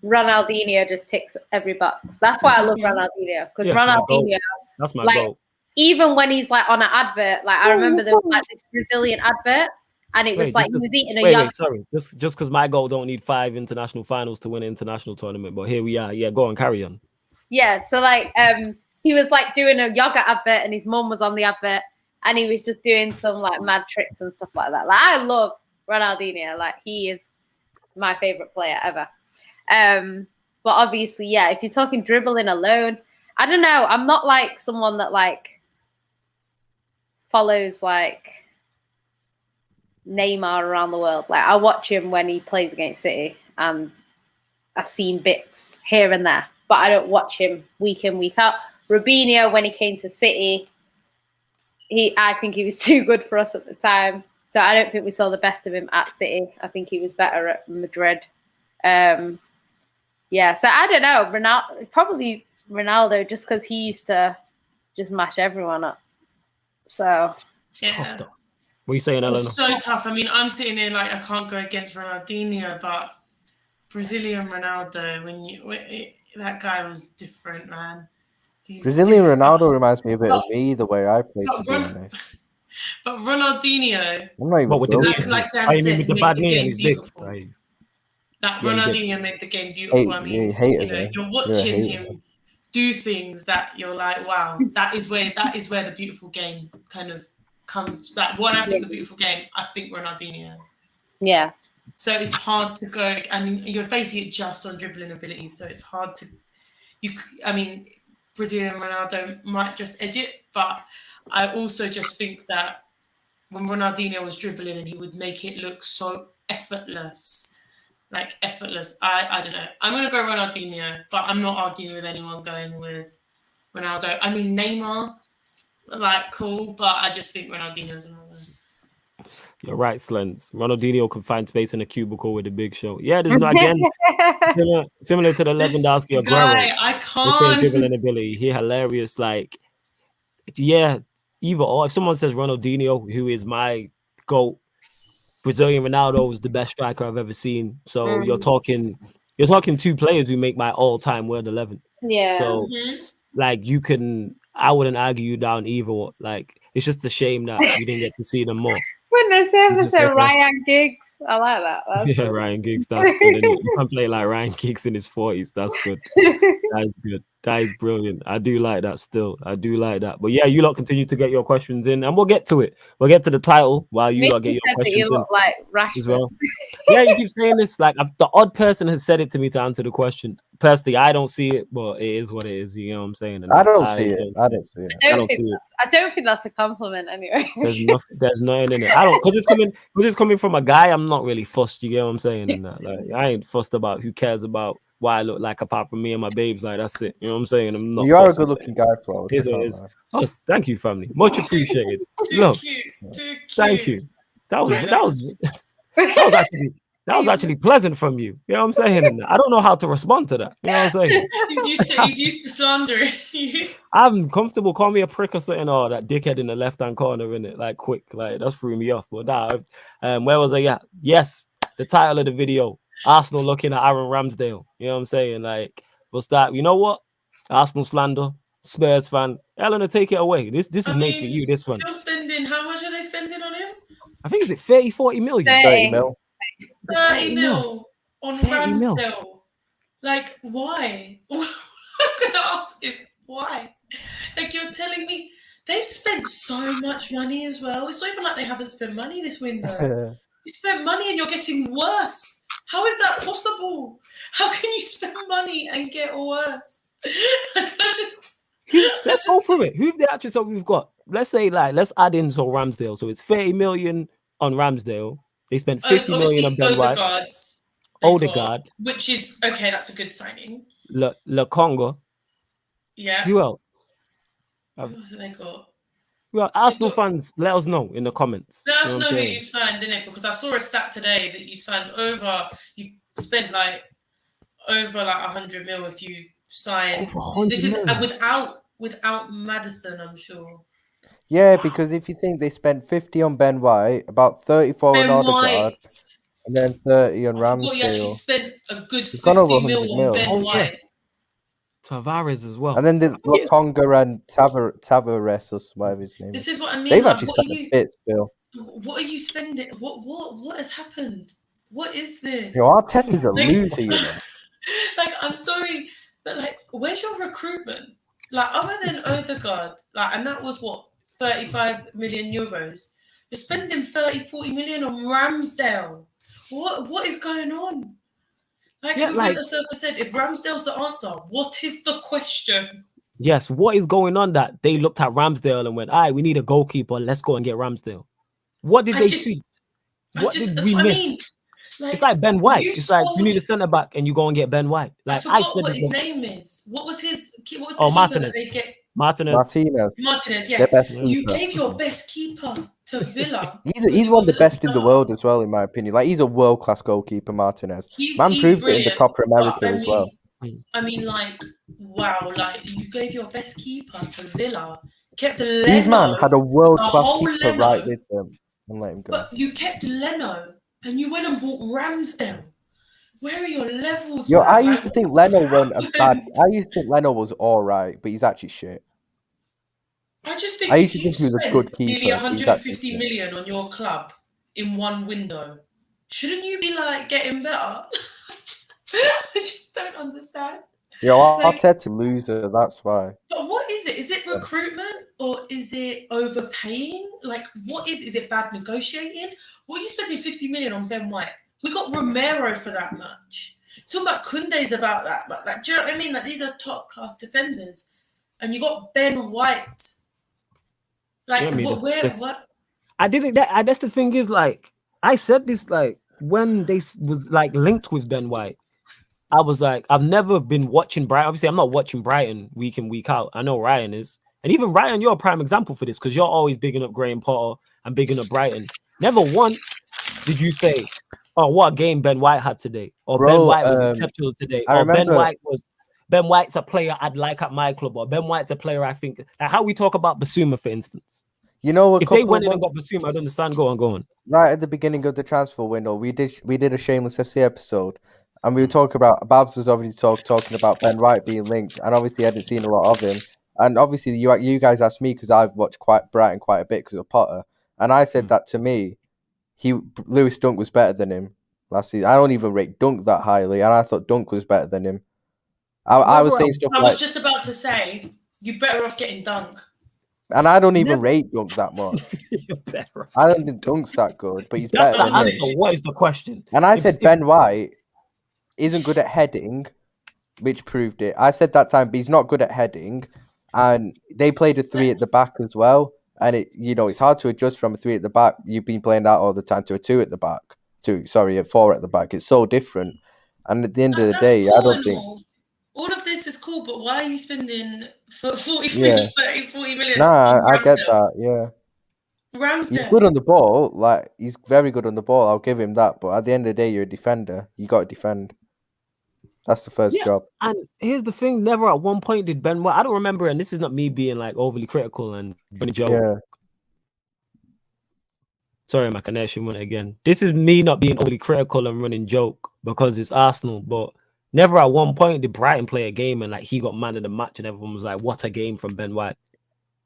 Ronaldinho just ticks every box. That's why I love Ronaldinho. Because Ronaldinho, that's my like, goal. Even when he's like on an advert, like I remember there was like this Brazilian advert, and it was he was eating a young. Sorry, just because my goal don't need 5 international finals to win an international tournament, but here we are. Yeah, go on, carry on. Yeah, so like he was like doing a yogurt advert, and his mum was on the advert, and he was just doing some like mad tricks and stuff like that. Like I love Ronaldinho. Like he is my favorite player ever. But obviously, yeah, if you're talking dribbling alone, I don't know. I'm not like someone that like follows like Neymar around the world. Like I watch him when he plays against City, and I've seen bits here and there, but I don't watch him week in, week out. Robinho, when he came to City, I think he was too good for us at the time. So I don't think we saw the best of him at City. I think he was better at Madrid. Yeah, so I don't know. Probably Ronaldo, just because he used to just mash everyone up. So yeah. Tough though. What are you saying, Eleanor? It's so tough. I mean, I'm sitting here like I can't go against Ronaldinho, but Brazilian Ronaldo, that guy was different, man. Brazilian Ronaldo reminds me a bit of me, the way I play. But Ronaldinho, like Jan said, made the game beautiful. Ronaldinho made the game beautiful. I mean, you're watching him do things that you're like, wow, that is where the beautiful game kind of comes. Like, when I think the beautiful game, I think Ronaldinho. Yeah. So it's hard to go. I mean, you're basing it just on dribbling abilities, so it's hard to. I mean, Brazilian Ronaldo might just edge it, but I also just think that when Ronaldinho was dribbling and he would make it look so effortless. Like effortless. I don't know. I'm going to go Ronaldinho, but I'm not arguing with anyone going with Ronaldo. I mean, Neymar, like, cool, but I just think Ronaldinho's another. You're right, Slens. Ronaldinho can find space in a cubicle with a big show. Yeah, there's no, again, similar to the Lewandowski or Aguero. I The same can't. dribbling ability. He hilarious. Like, yeah, either or. If someone says Ronaldinho, who is my GOAT, Brazilian Ronaldo is the best striker I've ever seen. So you're talking two players who make my all-time World 11. Yeah. So like I wouldn't argue you down either. Like, it's just a shame that we didn't get to see them more. When they say Ryan Giggs, I like that. That's good. Ryan Giggs, that's good. And you can play like Ryan Giggs in his 40s. That's good. That is good. That is brilliant. I do like that still. I do like that. But yeah, you lot continue to get your questions in, and we'll get to it. We'll get to the title while you lot get your questions in like Rashford as well. Yeah, you keep saying this. Like, the odd person has said it to me to answer the question. Personally, I don't see it, but it is what it is. You know what I'm saying? And I don't see it. I don't think that's a compliment anyway. There's nothing in it. I don't, because it's coming from a guy. I'm not really fussed. You get what I'm saying? And that, like, I ain't fussed about who cares about what I look like apart from me and my babes. Like, that's it. You know what I'm saying? I'm not. You are a good-looking guy, Flo. Oh, thank you, family. Much appreciated. Too cute. Thank you. That was actually pleasant from you. You know what I'm saying? And I don't know how to respond to that. You know what I'm saying? He's used to slandering you. I'm comfortable. Call me a prick or something. Or that dickhead in the left-hand corner, in it, like, quick. Like, that threw me off. But where was I at? Yes, the title of the video. Arsenal looking at Aaron Ramsdale. You know what I'm saying? Like, what's that? You know what? Arsenal slander. Spurs fan. Eleanor, take it away. This is made for you. This one. You're spending. How much are they spending on him? I think it's 40 million. 30 mil. 30 mil on Ramsdale. Like, why? What I'm gonna ask is why? Like, you're telling me they've spent so much money as well. It's not even like they haven't spent money this window. You spent money and you're getting worse. How is that possible? How can you spend money and get worse? Let's go through it. Who've they actually? So we've got. Let's say, like, let's add in so Ramsdale. So it's 30 million on Ramsdale. They spent 50 million on Ben White. Odegaard, which is okay. That's a good signing. Le Congo. Yeah. Who else? Who else have they got? Well, Arsenal fans, let us know in the comments. Let us know who you signed, innit? Because I saw a stat today that you signed you spent like over 100 mil if you signed. This is without Maddison, I'm sure. Yeah, because if you think they spent 50 on Ben White, about 34 on Odegaard, and then 30 on Ramsdale. Well, you actually spent a good 50 mil on Ben White. Tavares as well. And then the Lokonga and Tavares, or whatever his name is. This is what I mean. They've actually spent a bit still. What are you spending? What has happened? What is this? Arteta's a loser, you know. Like, I'm sorry, but like, where's your recruitment? Like, other than Odegaard, like, and that was what, 35 million euros. You're spending 30-40 million on Ramsdale. What is going on? Like the circle said, if Ramsdale's the answer, what is the question? Yes, what is going on that they looked at Ramsdale and went, all right, we need a goalkeeper. Let's go and get Ramsdale. What did they see? What did we miss? Like, it's like Ben White. It's like you need a centre back and you go and get Ben White. Like, I forgot what his name is. What was the keeper Martinez. that they get? Martinez, yeah. You gave your best keeper to Villa. He's one of the best in the world as well, in my opinion. Like, he's a world-class goalkeeper, Martinez. He's proved it in the Copa America as well. I mean, like, wow, like, you gave your best keeper to Villa. Kept Leno. These man had a world-class keeper right with them and let him go. But you kept Leno and you went and bought Ramsdale. Where are your levels? Yo, I used to think Leno was all right, but he's actually shit. I just think I used to think he was a good keeper. Nearly 150 million on your club in one window. Shouldn't you be like getting better? I just don't understand. Arteta loser. That's why. But what is it? Is it recruitment or is it overpaying? Like, what is it? Is it bad negotiating? What are you spending 50 million on Ben White? We got Romero for that much. Talking about Koundé's about that, but like, do you know what I mean? Like, these are top class defenders, and you got Ben White. Like, Yeah, I mean, what? I didn't. That's the thing is, like, I said this, like, when they was like linked with Ben White, I was like, I've never been watching Brighton. Obviously, I'm not watching Brighton week in, week out. I know Ryan is, and even Ryan, you're a prime example for this because you're always bigging up Graham Potter and bigging up Brighton. Never once did you say, "Oh, what a game Ben White had today," or "Ben White was exceptional today," or "Ben White's a player I'd like at my club," or "Ben White's a player I think." Like how we talk about Basuma, for instance. You know, if they went in and got Basuma, I'd understand. Go on. Right at the beginning of the transfer window, we did a Shameless FC episode, and we were talking about Babs was already talking about Ben White being linked, and obviously I hadn't seen a lot of him. And obviously you guys asked me because I've watched Brighton quite a bit because of Potter, and I said that to me, Lewis Dunk was better than him last season. I don't even rate Dunk that highly, and I thought Dunk was better than him. I was saying stuff. I was just about to say you're better off getting Dunk. And I don't even rate Dunk that much. I don't think Dunk's that good, but he's better than him. So what is the question? And I said Ben White isn't good at heading, which proved it. I said that time, but he's not good at heading. And they played a 3 at the back as well. And it's hard to adjust from a 3 at the back. You've been playing that all the time to a 2 at the back. A 4 at the back. It's so different. And at the end of the day, I don't think. All of this is cool, but why are you spending 40 million, 40 million? Nah, I get that, yeah. Ramsdale. He's good on the ball. Like, he's very good on the ball. I'll give him that. But at the end of the day, you're a defender. You got to defend. That's the first job. And here's the thing. Never at one point did Ben White... I don't remember, and this is not me being, like, overly critical and being a joke. Yeah. Sorry, my connection went again. This is me not being overly critical and running joke because it's Arsenal, but... Never at one point did Brighton play a game and like he got man of the match and everyone was like, what a game from Ben White.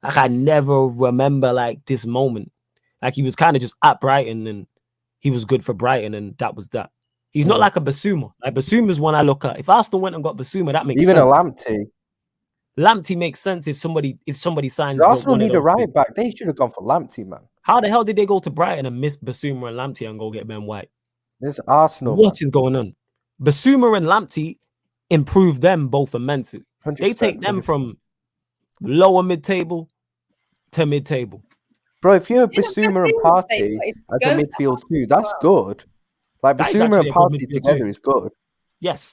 Like I never remember like this moment. Like he was kind of just at Brighton and he was good for Brighton and that was that. He's not like a Basuma. Like Basuma's one I look at. If Arsenal went and got Basuma, that makes sense. Even a Lamptey. Lamptey makes sense if somebody signs. Arsenal need a right back. They should have gone for Lamptey, man. How the hell did they go to Brighton and miss Basuma and Lamptey and go get Ben White? This Arsenal. What is going on? Basuma and Lamptey improve them both immensely. They take them from lower mid-table to mid-table. Bro, if you're Basuma and Partey as a midfield too, that's good. Like Basuma and Partey together is good. Yes.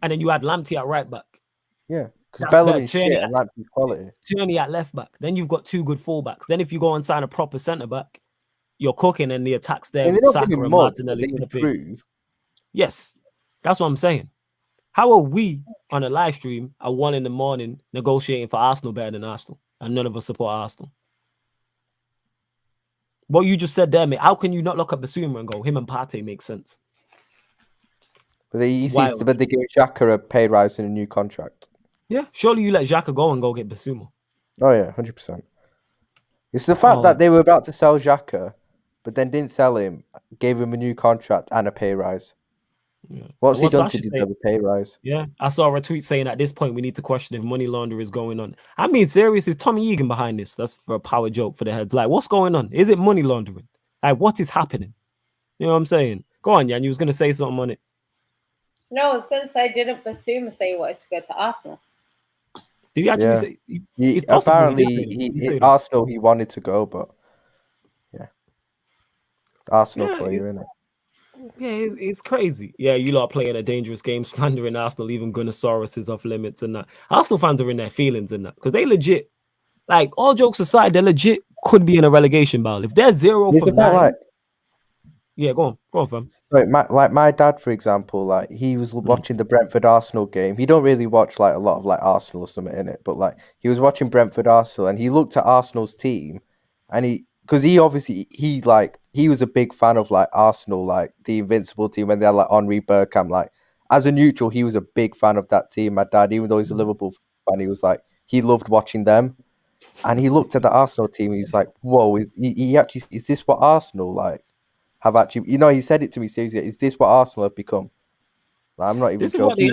And then you add Lamptey at right back. Yeah. Because Bellamy's shit and Lamptey's quality. Tierney at left back. Then you've got 2 good fullbacks. Then if you go and sign a proper centre-back, you're cooking and the attacks there with Saka and Martinelli. Improve. Yes. That's what I'm saying. How are we on a live stream at 1 a.m. negotiating for Arsenal better than Arsenal? And none of us support Arsenal. What you just said there, mate, how can you not look at Basuma and go, him and Partey make sense? But they give Xhaka a pay rise in a new contract. Yeah, surely you let Xhaka go and go get Basuma. Oh, yeah, 100%. It's the fact that they were about to sell Xhaka, but then didn't sell him, gave him a new contract and a pay rise. Yeah. What's he done to deserve a pay rise? Yeah, I saw a tweet saying at this point we need to question if money laundering is going on. I mean, serious, is Tommy Egan behind this? That's for a power joke for the heads. Like, what's going on? Is it money laundering? Like, what is happening? You know what I'm saying? Go on, Jan. You was going to say something on it. No, I was going to say, didn't Basuma say he wanted to go to Arsenal? Did he actually say? Apparently, Arsenal, he wanted to go, but yeah. Arsenal for you, innit? Yeah, it's crazy. Yeah, you lot are playing a dangerous game, slandering Arsenal, even Gunnosaurus is off limits and that. Arsenal fans are in their feelings and that because they legit, like all jokes aside, they legit could be in a relegation battle. If they're 0 from 9, yeah, go on, fam. Like my dad, for example, like he was watching the Brentford Arsenal game. He don't really watch like a lot of like Arsenal or something in it, but like he was watching Brentford Arsenal and he looked at Arsenal's team and because he was a big fan of like Arsenal, like the Invincible team when they had like Henri Bergkamp. Like as a neutral, he was a big fan of that team. My dad, even though he's a Liverpool fan, he was like he loved watching them. And he looked at the Arsenal team. He's like, "Whoa, is this what Arsenal like have actually?" You know, he said it to me seriously. Is this what Arsenal have become? Like, I'm not even joking.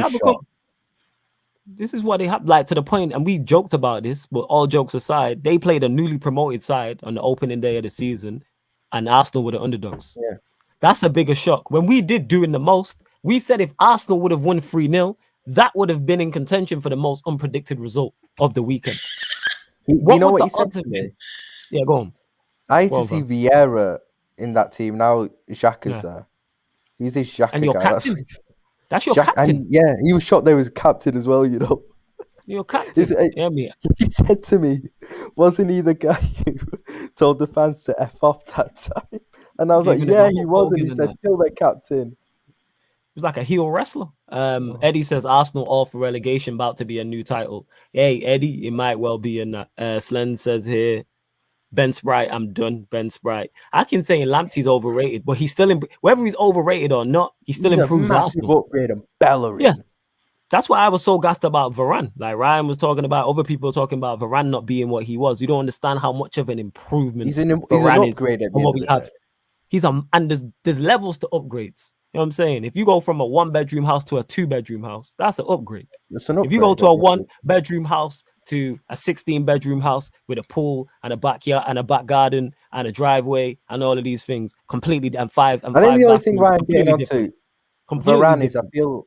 This is what they have, like, to the point, and we joked about this, but all jokes aside, they played a newly promoted side on the opening day of the season, and Arsenal were the underdogs. Yeah. That's a bigger shock. When we did doing the most, we said if Arsenal would have won 3-0, that would have been in contention for the most unpredicted result of the weekend. You know what he said to me? Yeah, go on. I used to see Vieira in that team. Now Xhaka's there. Who's this Xhaka and your guy? captain. That's your captain. And yeah, he was shocked there was a captain as well, you know. Your captain. He said to me, wasn't he the guy who told the fans to F off that time? And I was like, yeah, he was. And he said, still their captain. He was like a heel wrestler. Eddie says, Arsenal all for relegation, about to be a new title. Hey, Eddie, it might well be in that. Slen says here, Ben Sprite, I'm done. Ben Sprite. I can say Lamptey's overrated, but he's still whether he's overrated or not, he still improves Arsenal. Upgrade and Bellerin. Yes. That's why I was so gassed about Varane. Like Ryan was talking about, other people talking about Varane not being what he was. You don't understand how much of an improvement he's an upgrade at the what we have. And there's levels to upgrades. You know what I'm saying? If you go from a 1-bedroom house to a 2-bedroom house, that's an upgrade. If you go to a 1-bedroom house to a 16-bedroom house with a pool and a backyard and a back garden and a driveway and all of these things, completely and five. And I think the only thing Ryan getting onto Varane is I feel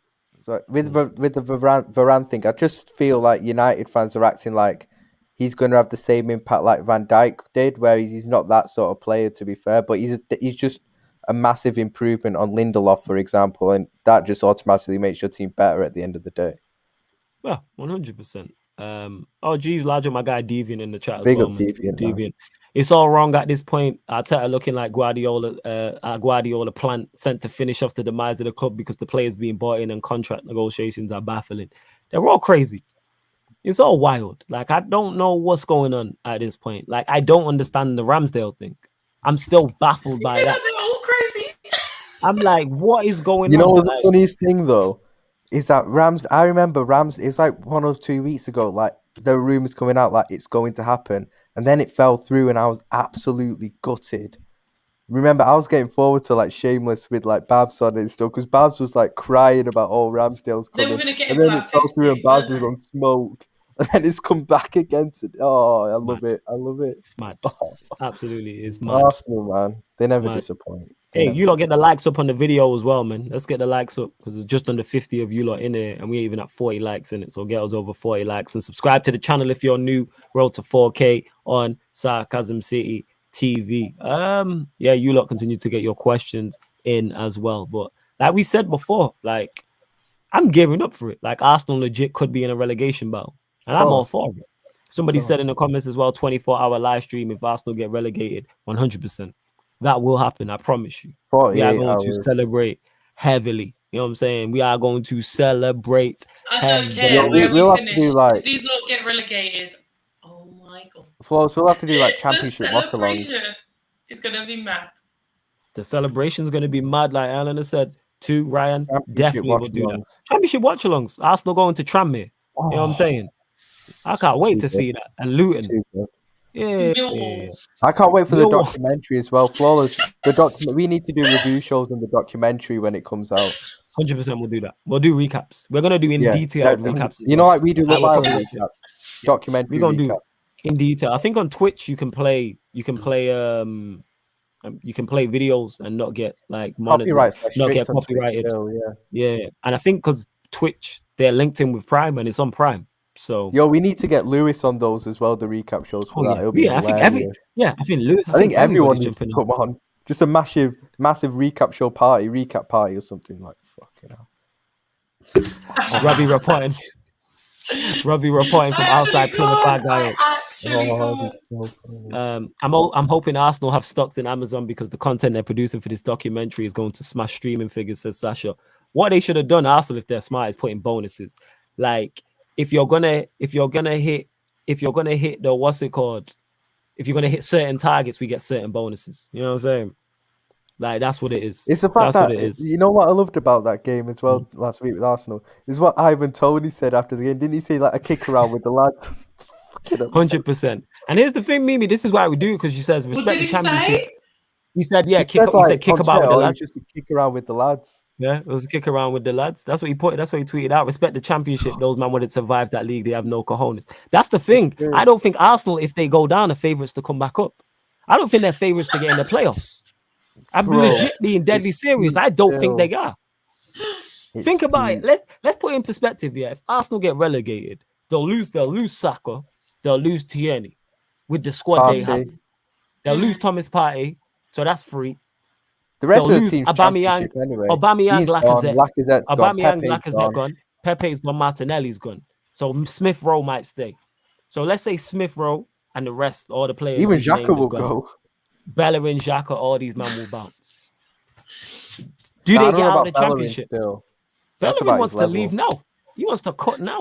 with the Varane thing, I just feel like United fans are acting like he's going to have the same impact like Van Dijk did, where he's not that sort of player, to be fair, but he's just a massive improvement on Lindelof, for example, and that just automatically makes your team better at the end of the day. Well, 100%. Oh, geez, larger my guy Deviant in the chat. Big up Deviant. It's all wrong at this point. Arteta looking like Guardiola plant sent to finish off the demise of the club because the players being bought in and contract negotiations are baffling. They're all crazy. It's all wild. Like, I don't know what's going on at this point. Like, I don't understand the Ramsdale thing. I'm still baffled by that. They're all crazy. I'm like, what is going on? You know what's the funniest thing though? Is that I remember it's like 1 or 2 weeks ago, like the rumors coming out like it's going to happen, and then it fell through and I was absolutely gutted. Remember, I was getting forward to like Shameless with like Babs on it and stuff, because Babs was like crying about Ramsdale's coming, and then it fell through and Babs was on smoke, and then it's come back again. I love it. It's mad. It's absolutely is mad. Arsenal, man, they never disappoint. Hey, you lot get the likes up on the video as well, man. Let's get the likes up because it's just under 50 of you lot in there, and we're even at 40 likes in it. So get us over 40 likes and subscribe to the channel if you're new. Road to 4K on Sarcasm City TV. Yeah, you lot continue to get your questions in as well. But like we said before, like I'm gearing up for it. Like Arsenal legit could be in a relegation battle, and I'm all for it. Somebody said in the comments as well, 24-hour live stream if Arsenal get relegated, 100%. That will happen, I promise you. We are going to celebrate heavily. You know what I'm saying? We are going to celebrate. I don't care where we finish. If these lot get relegated, oh my god. Flores, we'll have to do like championship watch-alongs. The celebration is going to be mad. The celebration is going to be mad, like Alan has said. Too, Ryan, definitely will do that. Championship watch-alongs. Arsenal going to Tranmere. You know what I'm saying? I can't wait to see that. And Luton. Yeah. I can't wait for the documentary as well. Flawless. We need to do review shows on the documentary when it comes out. 100% we'll do that. We'll do recaps. We're gonna do in detail recaps. You know, like we do documentary. We're gonna do in detail. I think on Twitch you can play videos and not get like monetized, not get copyrighted. Yeah. And I think because Twitch they're linked in with Prime and it's on Prime. So we need to get Lewis on those as well, the recap shows for that. It'll be I think Lewis. I think everyone needs to come on. Just a massive recap party or something like fucking hell. Robbie reporting from outside Plymouth Argyle. I'm hoping Arsenal have stocks in Amazon because the content they're producing for this documentary is going to smash streaming figures, says Sasha. What they should have done, Arsenal, if they're smart, is put in bonuses. Like if you're gonna hit the what's it called? If you're gonna hit certain targets, we get certain bonuses. You know what I'm saying? Like that's what it is. It's the fact that you know what I loved about that game as well last week with Arsenal is what Ivan Toney said after the game. Didn't he say like a kick around with the lads? 100%. And here's the thing, Mimi. This is why we do because she says respect the championship. He said, yeah, He kick said, he said kick on about with the Twitter, lads. just to kick around with the lads. Yeah, it was a kick around with the lads. That's what he tweeted out. Respect the championship. Those man wouldn't survive that league. They have no cojones. That's the thing. I don't think Arsenal, if they go down, are favourites to come back up. I don't think they're favourites to get in the playoffs. I'm legit being deadly serious. I don't think they are. Think about it. Let's put it in perspective. Yeah, if Arsenal get relegated, they'll lose Saka, they'll lose Tierney with the squad they have. They'll lose Thomas Partey, so that's free. The rest they'll of the lose team's Aubameyang, anyway. Aubameyang, Lacazette. Lacazette's gone. Aubameyang, Lacazette gone. Pepe's gone. Martinelli's gone. So Smith Rowe might stay. So let's say Smith Rowe and the rest, all the players. Even Xhaka will go. Bellerin, Xhaka, all these men will bounce. Do they get out of the championship? Bellerin wants to leave now. He wants to cut now.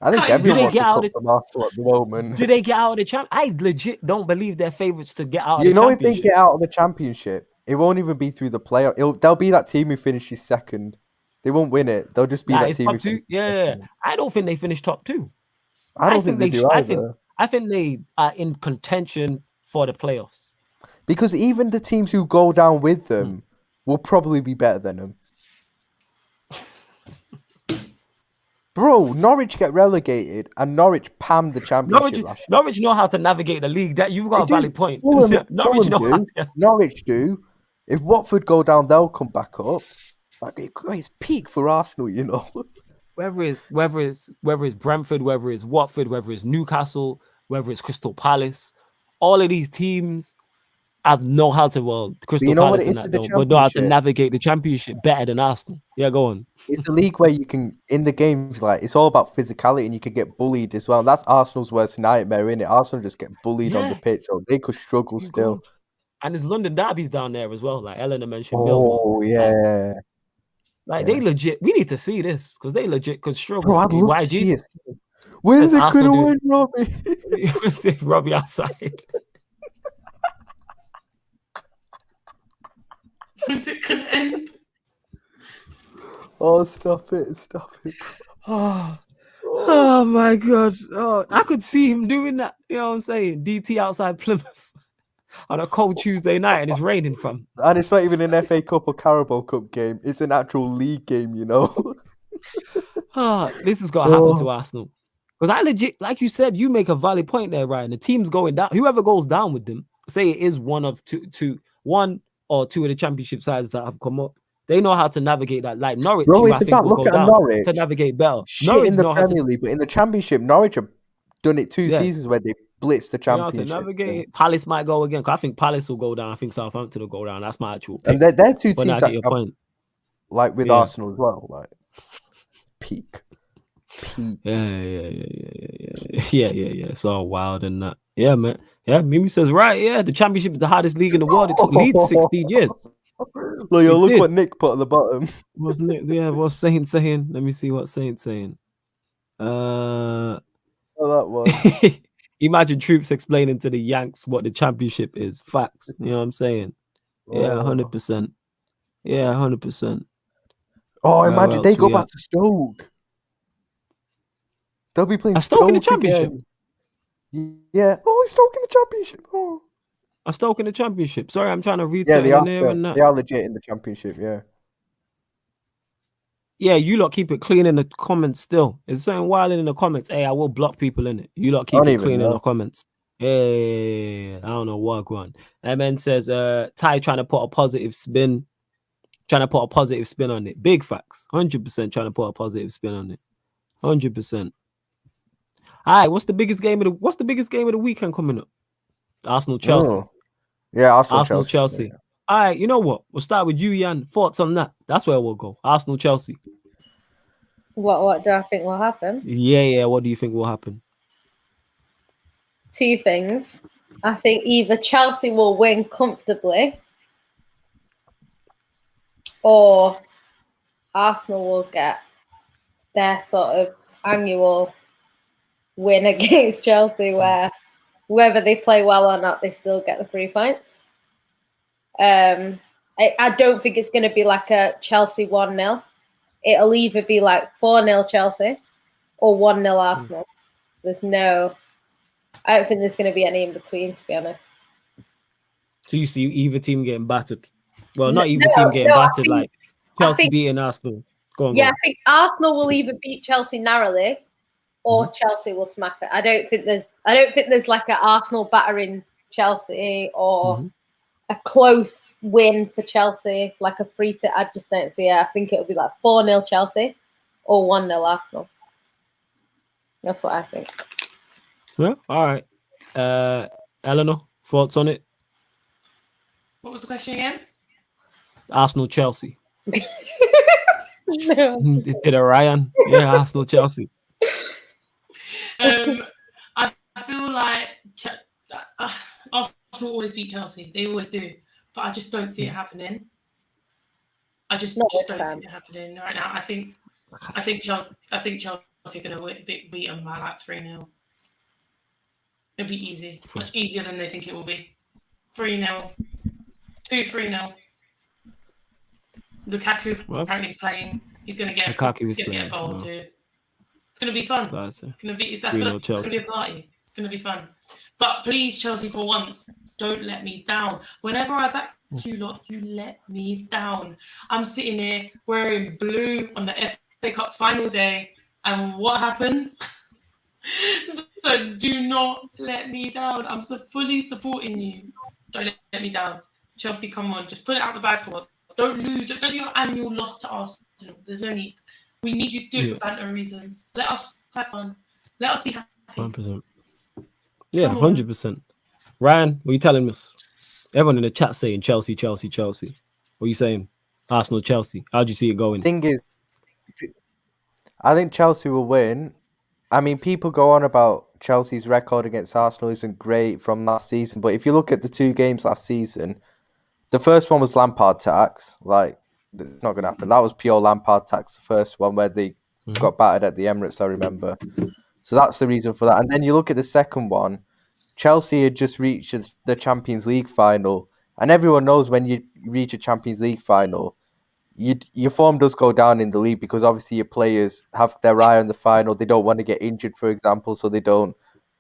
I think everyone wants to cut from Arsenal at the moment. Do they get out of the championship? I legit don't believe they're favourites to get out of the championship. You know, if they get out of the championship, it won't even be through the playoff. They'll be that team who finishes second. They won't win it. They'll just be that team. Top two? Yeah. I don't think they finish top two. I don't think they do either. I think they are in contention for the playoffs. Because even the teams who go down with them will probably be better than them. Bro, Norwich get relegated and Norwich pam the championship last year. Norwich know how to navigate the league. That you've got a valid point. Norwich do. If Watford go down, they'll come back up. Like it's peak for Arsenal, you know. Whether it's Brentford, whether it's Watford, whether it's Newcastle, whether it's Crystal Palace, all of these teams know how to Crystal Palace but know how to navigate the championship better than Arsenal. Yeah, go on. It's the league where you can in the games it's all about physicality and you can get bullied as well. And that's Arsenal's worst nightmare, isn't it? Arsenal just get bullied on the pitch, or they could struggle still. And there's London derbies down there as well. Like Eleanor mentioned. Oh yeah. They legit. We need to see this because they legit could struggle. Bro, I'd love to see it. When's it gonna win, Robbie? Robbie outside. When's it gonna end? Oh, stop it. Oh my God. Oh, I could see him doing that. You know what I'm saying? DT outside Plymouth on a cold Tuesday night and it's raining from. And it's not even an FA Cup or Carabao Cup game. It's an actual league game, you know? This has got to happen to Arsenal. Because I legit, like you said, you make a valid point there, Ryan. The team's going down. Whoever goes down with them, say it is one or two of the championship sides that have come up. They know how to navigate that. Like Norwich, bro, it's about look at Norwich to navigate better. Norwich in the Premier League, but in the Championship, Norwich have done it two seasons where they blitzed the Championship. To navigate it. Palace might go again. I think Palace will go down. I think Southampton will go down. That's my actual pick. And they're two teams that point. Like with Arsenal as well, like peak. Yeah. It's all wild and that. Yeah, man. Yeah, Mimi says right. Yeah, the Championship is the hardest league in the world. It took Leeds 16 years. Look what Nick put at the bottom. What's Nick? Yeah, what's Saint saying? Let me see what Saint's saying. Oh, that one. Imagine Troops explaining to the Yanks what the championship is. Facts. You know what I'm saying? Yeah, 100%. Yeah, 100%. Oh, imagine they go back to Stoke. They'll be playing Stoke in the championship. Again. Yeah. Oh, Stoke in the championship. Oh. I Stoke in the championship. Sorry, I'm trying to read. Yeah, they are legit in the championship. Yeah. Yeah, you lot keep it clean in the comments still. It's something wild in the comments. Hey, I will block people in it. You lot keep it clean in the comments. Hey, I don't know what going. MN says, Ty trying to put a positive spin. Trying to put a positive spin on it. Big facts. 100% trying to put a positive spin on it. 100%. All right, what's the biggest game of the weekend coming up? Arsenal Chelsea. Oh. Yeah, Arsenal Chelsea. Yeah. All right, you know what? We'll start with you, Jan. Thoughts on that? That's where we'll go. Arsenal Chelsea. What do I think will happen? Yeah. What do you think will happen? Two things. I think either Chelsea will win comfortably, or Arsenal will get their sort of annual win against Chelsea, where whether they play well or not, they still get the 3 points. I don't think it's going to be like a Chelsea 1-0. It'll either be like 4-0 Chelsea or 1-0 Arsenal. I don't think there's going to be any in between, to be honest. So you see either team getting battered. Well, not either team getting battered, like Chelsea beating Arsenal. Go on. I think Arsenal will either beat Chelsea narrowly or Chelsea will smack it. I don't think there's like an Arsenal battering Chelsea or a close win for Chelsea, like a free to. I just don't see it. I think it'll be like 4-0 Chelsea or 1-0 Arsenal. That's what I think. Yeah. All right. Eleanor, thoughts on it? What was the question again? Arsenal Chelsea. No. Did a Ryan? Yeah, Arsenal Chelsea. I feel like Arsenal always beat Chelsea. They always do, but I just don't see it happening. I just don't see it happening right now. I think Chelsea are going to beat them by like 3-0. It'll be easy, much easier than they think it will be. 3-0, 2-3-0. Lukaku apparently is playing. He's going to get a goal too. It's going to be fun. It's going to be a party. It's going to be fun. But please, Chelsea, for once, don't let me down. Whenever I back you lot, you let me down. I'm sitting here wearing blue on the FA Cup final day, and what happened? So do not let me down. I'm fully supporting you. Don't let me down. Chelsea, come on. Just put it out the bag for us. Don't lose. Don't do your annual loss to Arsenal. There's no need. We need you to do it for banter reasons. Let us have fun. Let us be happy. 100%. Yeah, 100%. Ryan, what are you telling us? Everyone in the chat saying Chelsea, Chelsea, Chelsea. What are you saying? Arsenal, Chelsea. How do you see it going? Thing is, I think Chelsea will win. I mean, people go on about Chelsea's record against Arsenal isn't great from last season, but if you look at the 2 games last season, the first one was Lampard tax. Like, it's not going to happen. That was pure Lampard tax, the first one where they got battered at the Emirates, I remember. So that's the reason for that. And then you look at the second one, Chelsea had just reached the Champions League final. And everyone knows when you reach a Champions League final, your form does go down in the league because obviously your players have their eye on the final. They don't want to get injured, for example, so they don't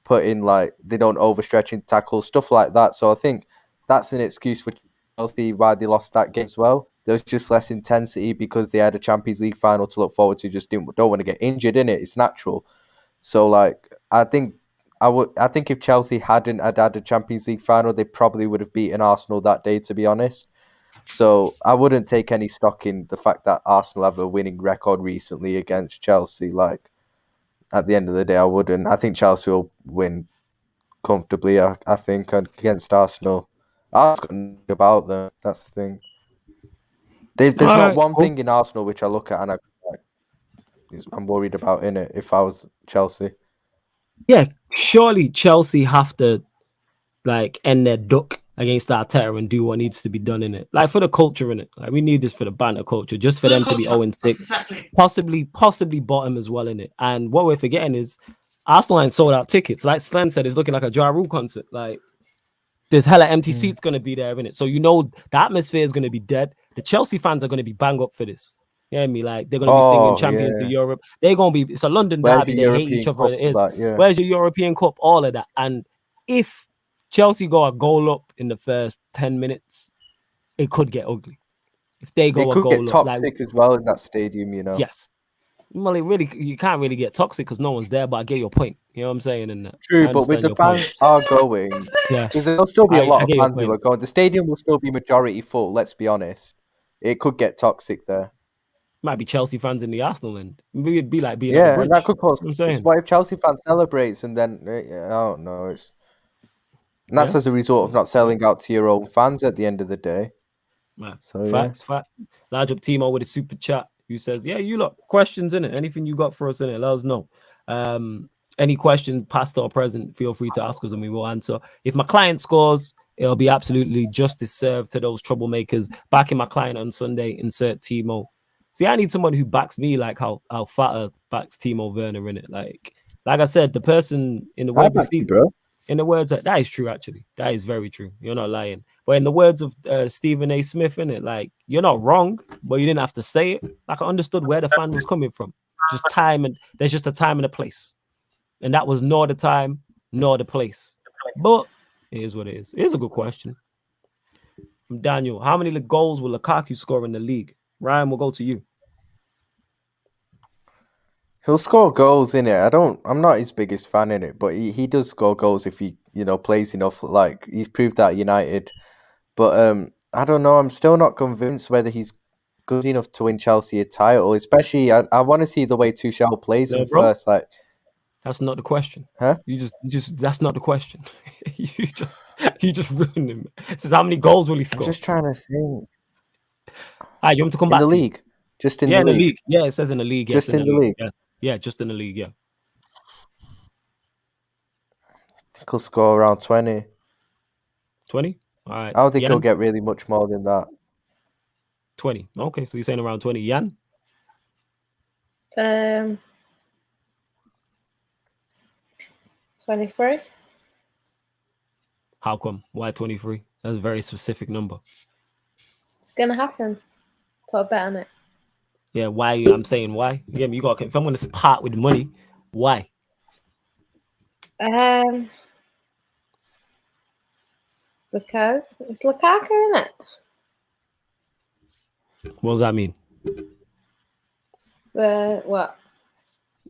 they don't overstretch in tackles, stuff like that. So I think that's an excuse for Chelsea why they lost that game as well. There was just less intensity because they had a Champions League final to look forward to. Just don't want to get injured in it. It's natural. So I think if Chelsea hadn't had a Champions League final, they probably would have beaten Arsenal that day, to be honest. So I wouldn't take any stock in the fact that Arsenal have a winning record recently against Chelsea. Like, at the end of the day, I wouldn't. I think Chelsea will win comfortably, I think, against Arsenal. I've got nothing about them. That's the thing. There's not one thing in Arsenal which I look at and I'm worried about in it if I was Chelsea. Yeah, surely Chelsea have to end their duck against Arteta and do what needs to be done in it. Like, for the culture in it. Like, we need this for the banter culture, just for them to be 0-6. Exactly. Possibly bottom as well in it. And what we're forgetting is Arsenal ain't sold out tickets. Like Slen said, it's looking like a Ja Rule concert. Like, there's hella empty seats going to be there in it. So you know the atmosphere is going to be dead. The Chelsea fans are going to be bang up for this. You know what I mean? Like, they're going to be singing Champions of Europe. They're going to be, it's a London derby. They hate each other. It is. Where's your European Cup? All of that. And if Chelsea go a goal up in the first 10 minutes, it could get ugly. If they go a goal up. It could get toxic as well in that stadium, you know. Yes. Well, you can't really get toxic because no one's there, but I get your point. You know what I'm saying? And true, but with the fans are going, because there'll still be a lot of fans who are going. The stadium will still be majority full, let's be honest. It could get toxic there. Might be Chelsea fans in the Arsenal end. It'd be like being and that could cause. What if Chelsea fans celebrates and then I don't know. And that's as a result of not selling out to your own fans at the end of the day. Man. So, facts. Large up Timo with a super chat who says, yeah, you lot, questions in it. Anything you got for us in it, let us know. Any question, past or present, feel free to ask us and we will answer. If my client scores, it'll be absolutely justice served to those troublemakers. Backing my client on Sunday, insert Timo. See, I need someone who backs me like how Fata backs Timo Werner in it. Like I said, the person in the words of Steve, bro. In the words of, that is true, actually. That is very true. You're not lying. But in the words of Stephen A. Smith, in it, like, you're not wrong, but you didn't have to say it. Like, I understood where the fan was coming from. Just time, and there's just a time and a place. And that was nor the time, nor the place. But it is what it is. It is a good question. from Daniel. How many goals will Lukaku score in the league? Ryan, we'll go to you. He'll score goals in it. I'm not his biggest fan in it, but he does score goals if he plays enough. Like he's proved that at United. But I don't know. I'm still not convinced whether he's good enough to win Chelsea a title. Especially, I want to see the way Tuchel plays him first. Like that's not the question. Huh? You just that's not the question. you just ruined him. It says how many goals will he score? I'm just trying to think. You want to come in back the to league? Just in the the league. Yeah, it says in the league. Just in the league. Yes. Yeah, just in the league. Yeah. I think he'll score around 20. 20? All right. I don't think he'll get really much more than that. 20. Okay, so you're saying around 20. Jan? 23. How come? Why 23? That's a very specific number. It's gonna happen. Put a bet on it. Yeah, why? I'm saying why. Yeah, you got. If I'm gonna part with money, why? Because it's Lukaku, isn't it? What does that mean? What?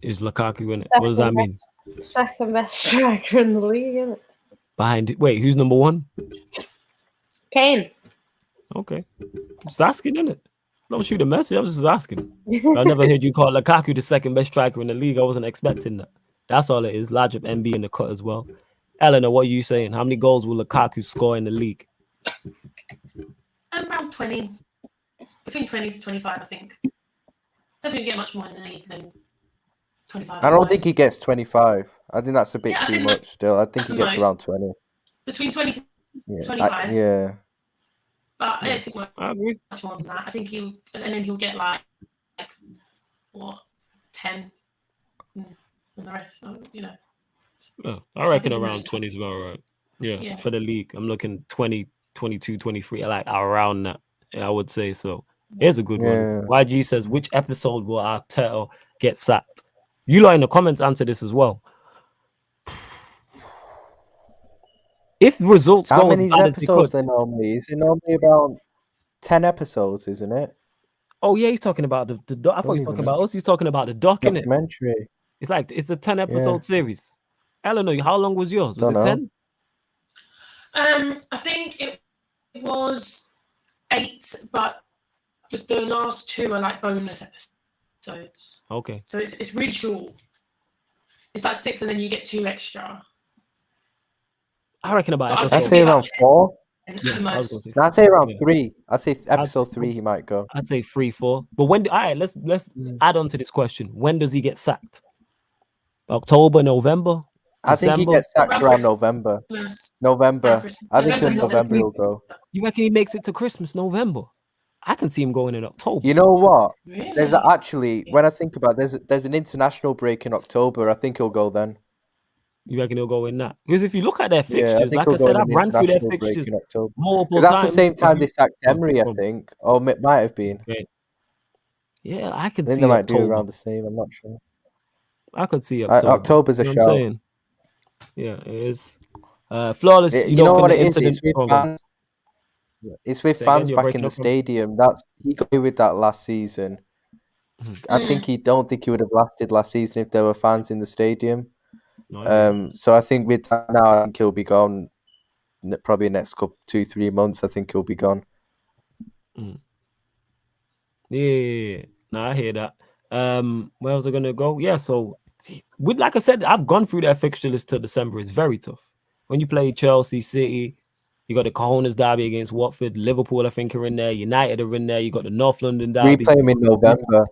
Is Lukaku in it? What does that mean? Second best striker in the league, isn't it? Behind. Wait, who's number one? Kane. Okay, just asking, innit? Don't shoot a message. I was just asking. I never heard you call Lukaku the second best striker in the league. I wasn't expecting that. That's all it is. Large up MB in the cut as well. Eleanor, what are you saying? How many goals will Lukaku score in the league? Around 20. Between 20 to 25, I think. Definitely get much more in the league than 25. I don't think he gets 25. I think that's a bit too much still. I think he gets most. around 20. Between 20 to 25. Yeah. But I don't think much more than that. I think he'll get like what, 10, and the rest. So, I reckon around 20 is about right. Yeah, for the league, I'm looking 20, 22, 23, like around that. I would say so. Here's a good one. YG says, which episode will Arteta get sacked? You lot in the comments answer this as well. If results How go many as bad episodes as they there normally? Is it normally about 10 episodes, isn't it? Oh yeah, he's talking about the I thought he was talking about us. He's talking about the doc, documentary. Innit? It's a 10 episode series. Eleanor, how long was yours? Was it 10? I think it was 8, but the last 2 are like bonus episodes. Okay. So it's really short. It's like 6 and then you get 2 extra. I reckon about I'd say around 4. Yeah, I'd say around 3. I'd say episode 3 he might go. I'd say 3, 4. But when let's add on to this question. When does he get sacked? October, November? I think he gets sacked around November. November. I think in November he'll go. You reckon he makes it to Christmas, November? I can see him going in October. You know what? Really? There's actually, when I think about it, there's an international break in October. I think he'll go then. You reckon he'll go in that? Because if you look at their fixtures, like I said, I've ran through their fixtures multiple times. That's the same time they sacked Emery, I think. Or it might have been. Okay. Yeah, I can see they might October. do around the same. I'm not sure. I could see October. October's a show. Yeah, it is. Flawless. You know what it is? It's with fans back in the stadium. He got away with that last season. I don't think he would have lasted last season if there were fans in the stadium. So I think with that now, I think he'll be gone. Probably next 2-3 months. I think he'll be gone. Yeah. No, I hear that. Where was I gonna go? Yeah, so like I said, I've gone through their fixture list till December. It's very tough. When you play Chelsea, City, you got the Cojones derby against Watford, Liverpool, I think are in there, United are in there, you got the North London derby. We play them in November.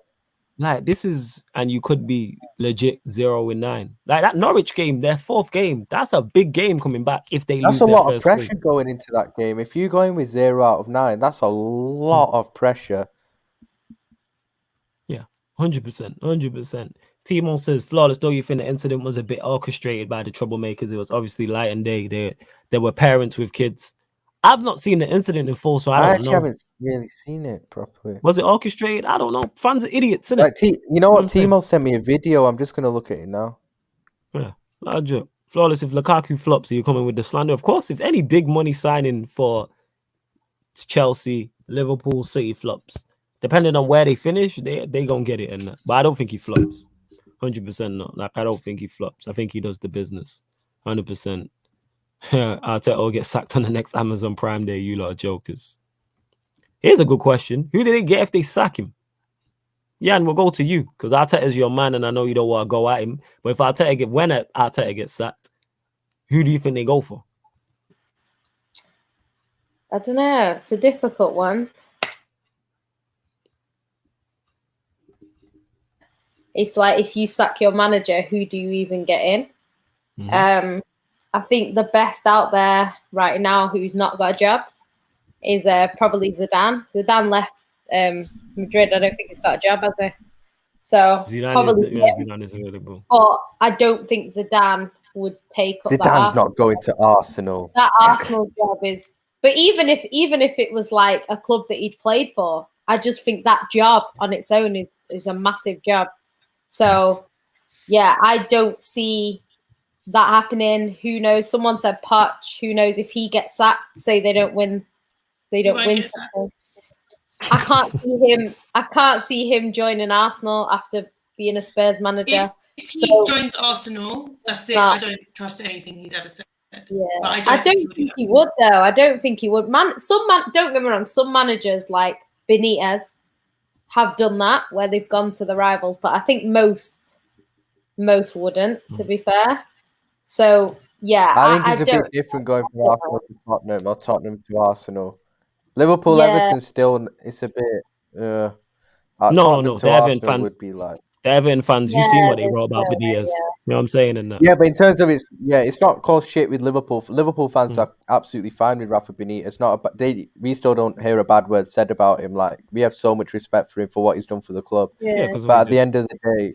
Like this is, and you could be legit 0-9. Like that Norwich game, their 4th game, that's a big game coming back if they lose. That's a lot of pressure going into that game. If you're going with 0 out of 9, that's a lot of pressure. Yeah, 100%. Timo says, Flawless, though you think the incident was a bit orchestrated by the troublemakers, it was obviously light and day. There were parents with kids. I've not seen the incident in full, so I don't know. Haven't really seen it properly. Was it orchestrated? I don't know. Fans are idiots, innit? You know what? Timo sent me a video. I'm just going to look at it now. Yeah, large up. Flawless, if Lukaku flops, are you coming with the slander? Of course, if any big money signing for It's Chelsea, Liverpool, City flops. Depending on where they finish, they gonna get it in that. But I don't think he flops. 100% not. Like, I don't think he flops. I think he does the business. 100%. Arteta will get sacked on the next Amazon Prime Day. You lot are jokers. Here's a good question. Who do they get if they sack him? Jan, we'll go to you because Arteta is your man and I know you don't want to go at him. But if when Arteta gets sacked, who do you think they go for? I don't know. It's a difficult one. It's like if you sack your manager, who do you even get in? Mm-hmm. I think the best out there right now who's not got a job is probably Zidane. Zidane left Madrid. I don't think he's got a job, has he? So Zidane is available. But I don't think Zidane would take up Zidane's not going to Arsenal. That Arsenal job is... But even if it was like a club that he'd played for, I just think that job on its own is a massive job. So, yeah, I don't see that happening. Who knows? Someone said Poch. Who knows if he gets sacked? Say they don't win. They don't win. I can't see him joining Arsenal after being a Spurs manager. If he joins Arsenal, that's it. I don't trust anything he's ever said. Yeah, but I don't think he would though. I don't think he would. Don't get me wrong. Some managers like Benitez have done that where they've gone to the rivals, but I think most wouldn't. To be fair, so yeah, I think it's a bit different going from Arsenal to Tottenham or Tottenham to Arsenal. Liverpool, Everton still. It's a bit. No. The Everton fans would be like. The Everton fans, you've seen what they wrote about Benitez. You know what I'm saying? And yeah, but in terms of it's not called shit with Liverpool. Liverpool fans are absolutely fine with Rafa Benitez. We still don't hear a bad word said about him. Like, we have so much respect for him for what he's done for the club. Yeah. But at the end of the day,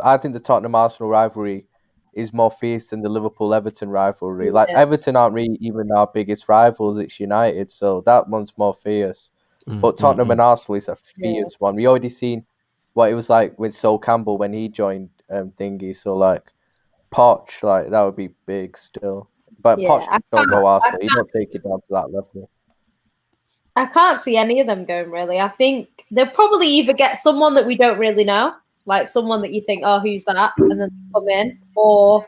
I think the Tottenham Arsenal rivalry is more fierce than the Liverpool Everton rivalry. Like, Everton aren't really even our biggest rivals. It's United, so that one's more fierce. But Tottenham and Arsenal is a fierce one. We already seen what it was like with Sol Campbell when he joined thingy. So like Poch, like that would be big still. But Poch don't go Arsenal. He don't take it down to that level. I can't see any of them going really. I think they'll probably either get someone that we don't really know, like someone that you think, oh, who's that? And then come in, or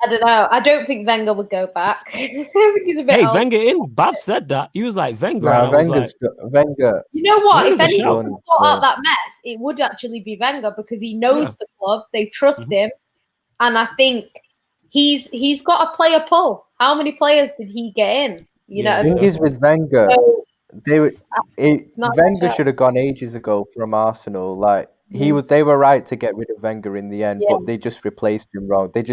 I don't know. I don't think Wenger would go back. I think he's a bit old. Wenger in. Bav said that. He was like, Wenger. Wenger. You know what? If anyone can sort out that mess, it would actually be Wenger because he knows the club. They trust him. And I think he's got a player pull. How many players did he get in? You know, the thing is with Wenger, Wenger should have gone ages ago from Arsenal. Like they were right to get rid of Wenger in the end, but they just replaced him wrong. They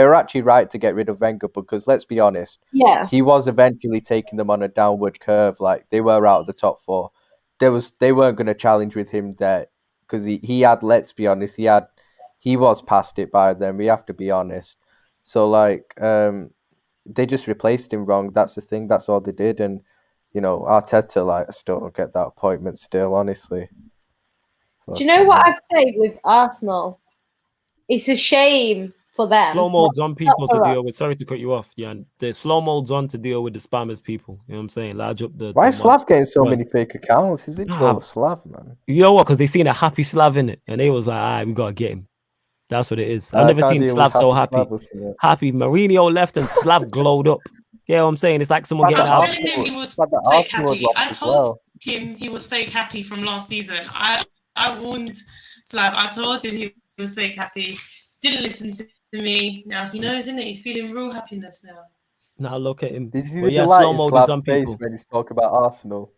were actually right to get rid of Wenger because let's be honest, he was eventually taking them on a downward curve. Like, they were out of the top four. They weren't going to challenge with him there because he had. Let's be honest, he was past it by them. We have to be honest. So like, they just replaced him wrong. That's the thing. That's all they did. And you know, Arteta, like, I still don't get that appointment. Still, honestly. Do you know what I'd say with Arsenal? It's a shame for them. Slow mode's on people to deal with. Sorry to cut you off, Jan. The slow mode's on to deal with the spammers people. You know what I'm saying? Large up the. Why is Slav getting so many fake accounts? Is it Slav, man? You know what? Because they seen a happy Slav in it, and they was like, "Ah, we gotta get him." That's what it is. I've never seen Slav so happy. Happy. Mourinho left and Slav glowed up. Yeah, you know what I'm saying? It's like someone getting out. I told him he was fake happy. I told him he was fake happy from last season. I warned Slav. I told him he was fake happy. Didn't listen to me. Now he knows, isn't it? He's feeling real happiness now. Now look at him. Did you see the delight in Slav's face when he's talking about Arsenal?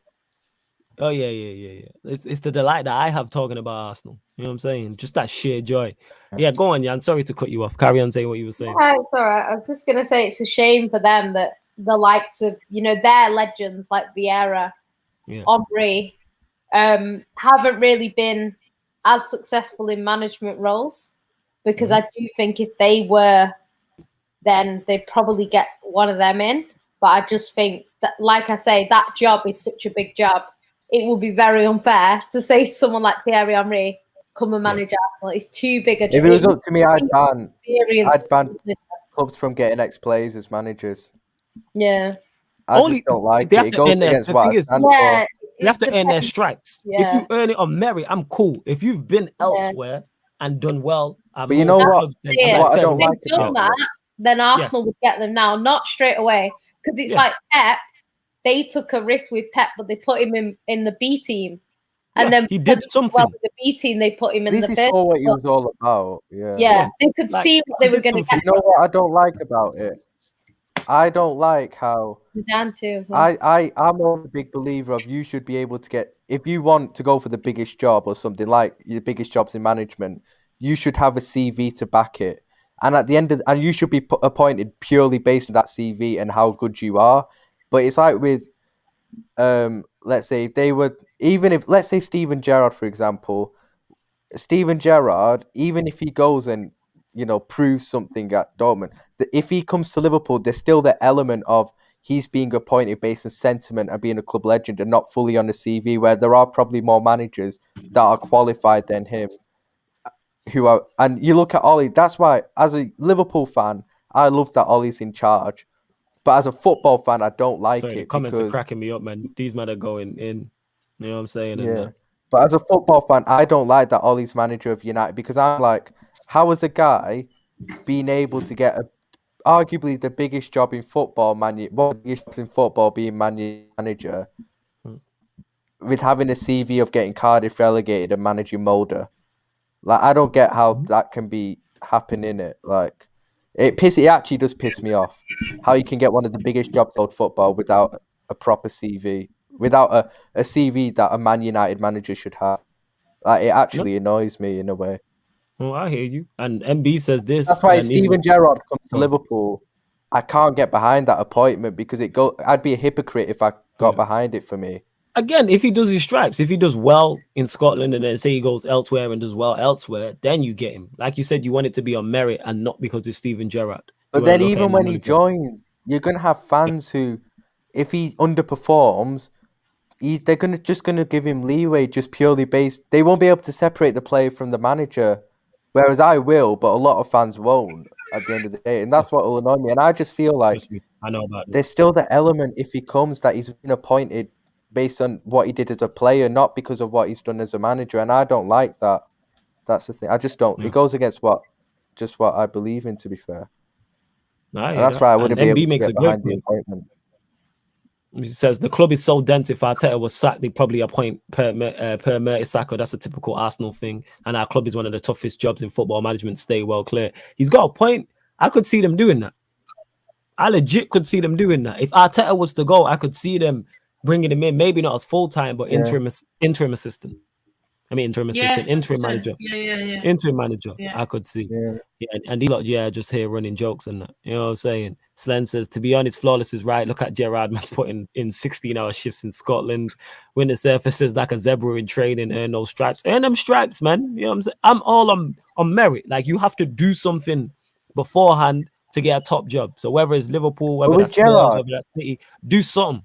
Oh yeah. It's the delight that I have talking about Arsenal. You know what I'm saying? Just that sheer joy. Yeah, go on, Jan. Sorry to cut you off. Carry on saying what you were saying. It's all right. I was just gonna say it's a shame for them that the likes of, you know, their legends like Vieira, Henry, haven't really been as successful in management roles. Because I do think if they were, then they'd probably get one of them in. But I just think that, like I say, that job is such a big job. It would be very unfair to say to someone like Thierry Henry, come and manage Arsenal. It's too big a job. If it was up to me, I'd ban clubs from getting ex-players as managers. Yeah. I just don't like it. It goes against what I stand for. You have to earn their stripes. Yeah. If you earn it on merit, I'm cool. If you've been elsewhere and done well, but you know what? What I don't like about that, then Arsenal would get them now, not straight away, because it's like Pep. They took a risk with Pep, but they put him in the B team, and then he did something. Well, with the B team, they put him in the first. This is all what he was all about. Yeah, they could see what they were going to get. You know what I don't like about it? I don't like how Zidane too. I'm a big believer of you should be able to get, if you want to go for the biggest job or something like the biggest jobs in management, you should have a CV to back it. And at the end of, and you should be appointed purely based on that CV and how good you are. But it's like with, let's say let's say Steven Gerrard, for example, Steven Gerrard, even if he goes and, you know, proves something at Dortmund, if he comes to Liverpool, there's still the element of he's being appointed based on sentiment and being a club legend and not fully on the CV, where there are probably more managers that are qualified than him. And you look at Ollie, that's why, as a Liverpool fan, I love that Ollie's in charge. But as a football fan, I don't like it. The comments are cracking me up, man. These men are going in. You know what I'm saying? Yeah. But as a football fan, I don't like that Ollie's manager of United, because I'm like, how is a guy being able to get arguably the biggest job in football, being manager, with having a CV of getting Cardiff relegated and managing Mulder? Like, I don't get how that can be happening. It actually does piss me off how you can get one of the biggest jobs in football without a proper CV, without a CV that a Man United manager should have. Like, it actually annoys me in a way. Well, I hear you. And MB says this. That's why Steven Gerrard comes to Liverpool. I can't get behind that appointment because I'd be a hypocrite if I got behind it for me. Again, if he does his stripes, if he does well in Scotland and then say he goes elsewhere and does well elsewhere, then you get him. Like you said, you want it to be on merit and not because it's Steven Gerrard. But then even when he joins, you're going to have fans who, if he underperforms, they're just going to give him leeway just purely based. They won't be able to separate the player from the manager, whereas I will, but a lot of fans won't at the end of the day. And that's what will annoy me. And I just feel like I know about there's still the element, if he comes, that he's been appointed based on what he did as a player, not because of what he's done as a manager. And I don't like that. That's the thing. I just don't. It goes against what I believe in, to be fair. And that's why I wouldn't be able to get behind the appointment. He says the club is so dense. If Arteta was sacked, they'd probably appoint Per Mertesacker. That's a typical Arsenal thing. And our club is one of the toughest jobs in football management. Stay well clear. He's got a point. I could see them doing that. I legit could see them doing that. If Arteta was to go, I could see them bringing him in. Maybe not as full time, but interim assistant. I mean, interim assistant, interim manager. Interim manager. I could see. And he just here running jokes and that. You know what I'm saying? Slen says, to be honest, Flawless is right. Look at Gerrard, man's putting in 16-hour shifts in Scotland. When the surface is like a zebra in training, earn those stripes. Earn them stripes, man. You know what I'm saying? I'm all on merit. Like, you have to do something beforehand to get a top job. So whether it's Liverpool, whether that's Spurs, whether that's City, do something.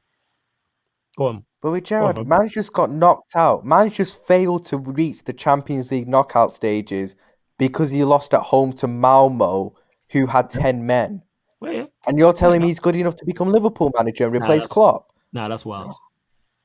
Go on. But with Gerrard, man's just got knocked out. Man's just failed to reach the Champions League knockout stages because he lost at home to Malmo, who had 10 men. Well, and you're telling me he's good enough to become Liverpool manager and replace Klopp? Nah, that's wild.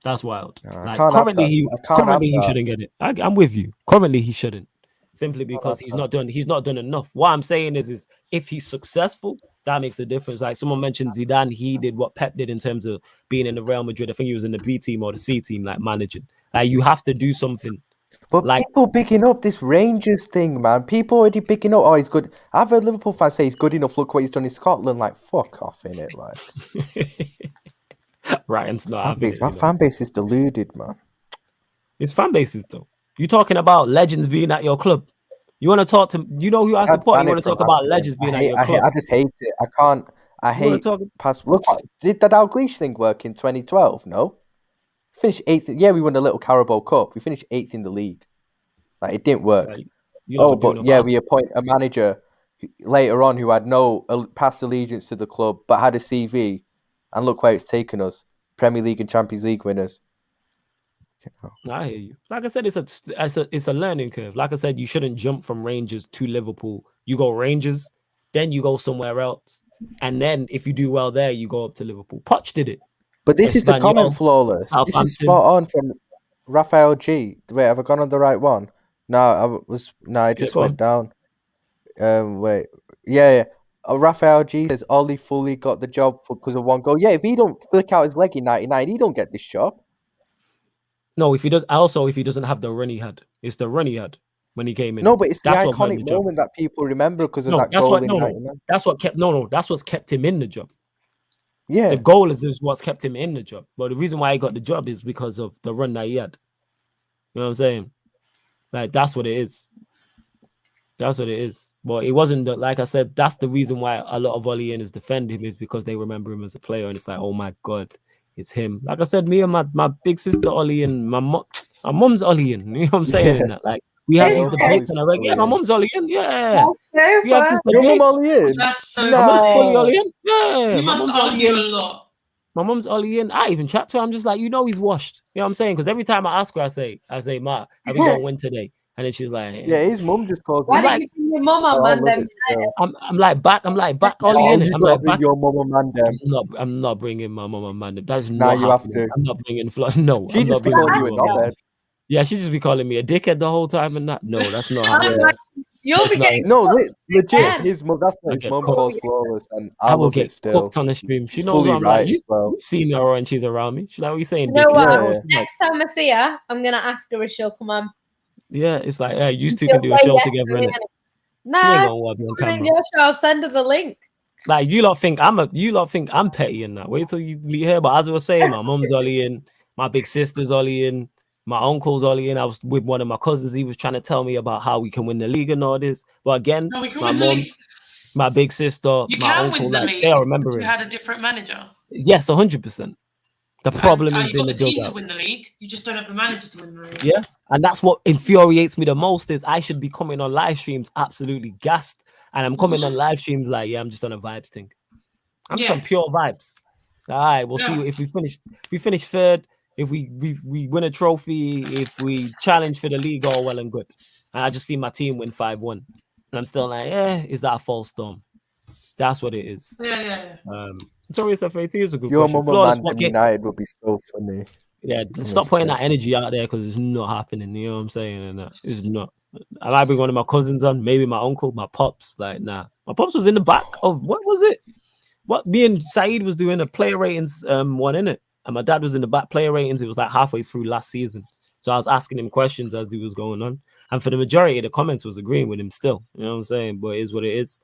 That's wild. Like, currently, he shouldn't get it. I'm with you. Currently, he shouldn't. Simply because he's not done enough. What I'm saying is if he's successful, that makes a difference. Like someone mentioned Zidane, he did what Pep did in terms of being in the Real Madrid. I think he was in the B team or the C team, like managing. Like, you have to do something. But people picking up this Rangers thing, man. People already picking up, oh, he's good. I've heard Liverpool fans say he's good enough. Look what he's done in Scotland. Like, fuck off, innit? Like, Ryan's not. My fan base is deluded, man. It's fan bases, though. You're talking about legends being at your club. You want to talk to, you know who I support? You want to talk about legends being at your club? I just hate it. I hate past. Look, did that Dalglish thing work in 2012? No. Finished 8th. Yeah, we won a little Carabao Cup. We finished 8th in the league. Like, it didn't work. We appoint a manager later on who had no past allegiance to the club, but had a CV, and look where it's taken us: Premier League and Champions League winners. I hear you. Like I said, it's a learning curve. Like I said, you shouldn't jump from Rangers to Liverpool. You go Rangers, then you go somewhere else, and then if you do well there, you go up to Liverpool. Poch did it. But this is the Espanyol, comment, Flawless. This is Southampton. spot on from Raphael G. Wait, have I gone on the right one? No, I just go went down. Wait. Yeah. Raphael G says Ollie fully got the job because of one goal. Yeah, if he don't flick out his leg in 99, he don't get this job. No, if he doesn't have the run he had. It's the run he had when he came in. No, but it's the That's what iconic earned the job. moment that people remember because of No, that that's goal what in 99. that's what's kept him in the job. Yeah. The goal is what's kept him in the job. But the reason why he got the job is because of the run that he had. You know what I'm saying? Like, that's what it is. That's what it is. But it wasn't like I said, that's the reason why a lot of Ollie-ins defend him, is because they remember him as a player, and it's like, oh my God, it's him. Like I said, me and my big sister Ollie-in, my mom's Ollie-in. You know what I'm saying? Yeah. Like, we have these Yeah. debates and I like, yeah, my mom's Ollie-in, yeah. We have these Your mum debates. Ollie-in? That's so My mom's fully funny. Ollie-in. Yeah. You my must mom's argue a Ollie-in. lot. My mom's Ollie-in. I even chat to her. I'm just like, he's washed. You know what I'm saying? Because every time I ask her, I say, Ma, have we got a win today? And then she's like, Yeah, his mum just calls Why him. don't you bring your mum on, man? Then I'm like back Ollie Oh, in you it. I'm gotta like bring back. your mum and man them. I'm not bringing my mom and man. That's Nah, not you have happening. to. I'm not bringing Flo. No, She I'm just not be bringing calling you a my mom. knobhead. Yeah, she just be calling me a dickhead the whole time and that. No, that's not happening. Yeah. you'll That's be not getting No, legit. Yeah. His mum. That's what I his get mum cooked. calls Flawless, and I I will love it get still. cooked on the stream. She She's knows fully what I'm right like. as well. You've seen her when she's around me. She's like, what are you saying, You know dickhead? what? Yeah. Like, Next time I see her, I'm gonna ask her if she'll come on. yeah, it's like, hey, you two She'll can do a say show yes together, to me, innit? innit? She ain't Nah, gonna want to be on come in camera. your show. I'll send her the link. Like, you lot think I'm petty in that. Wait till you meet her. But as I was saying, my mom's Ollie in, my big sister's Ollie in, my uncle's Ollie in. I was with one of my cousins. He was trying to tell me about how we can win the league and all this. But again, No, we can my win the mom, league. my big sister, You my can uncle, win the like, league. they are You remembering. had a different manager. Yes, 100%. The problem is you've in got the the team to dugout. win the league. You just don't have the manager to win the league. Yeah, and that's what infuriates me the most, is I should be coming on live streams absolutely gassed, and I'm coming on live streams like, yeah, I'm just on a vibes thing. I'm just on pure vibes. All right, we'll see if we finish third, if we win a trophy, if we challenge for the league, all well and good. And I just see my team win 5-1, and I'm still like, is that a false storm? That's what it is. Yeah. Notorious FAT is a good Your question. mum Flawless, and what man game? United would be so funny. Yeah, stop putting that energy out there because it's not happening. You know what I'm saying? And it's not. I might bring one of my cousins on, maybe my uncle, my pops. Like, nah, my pops was in the back of what was it? What me and Saeed was doing a player ratings one in it, and my dad was in the back player ratings. It was like halfway through last season, so I was asking him questions as he was going on, and for the majority of the comments was agreeing with him still. You know what I'm saying? But it is what it is.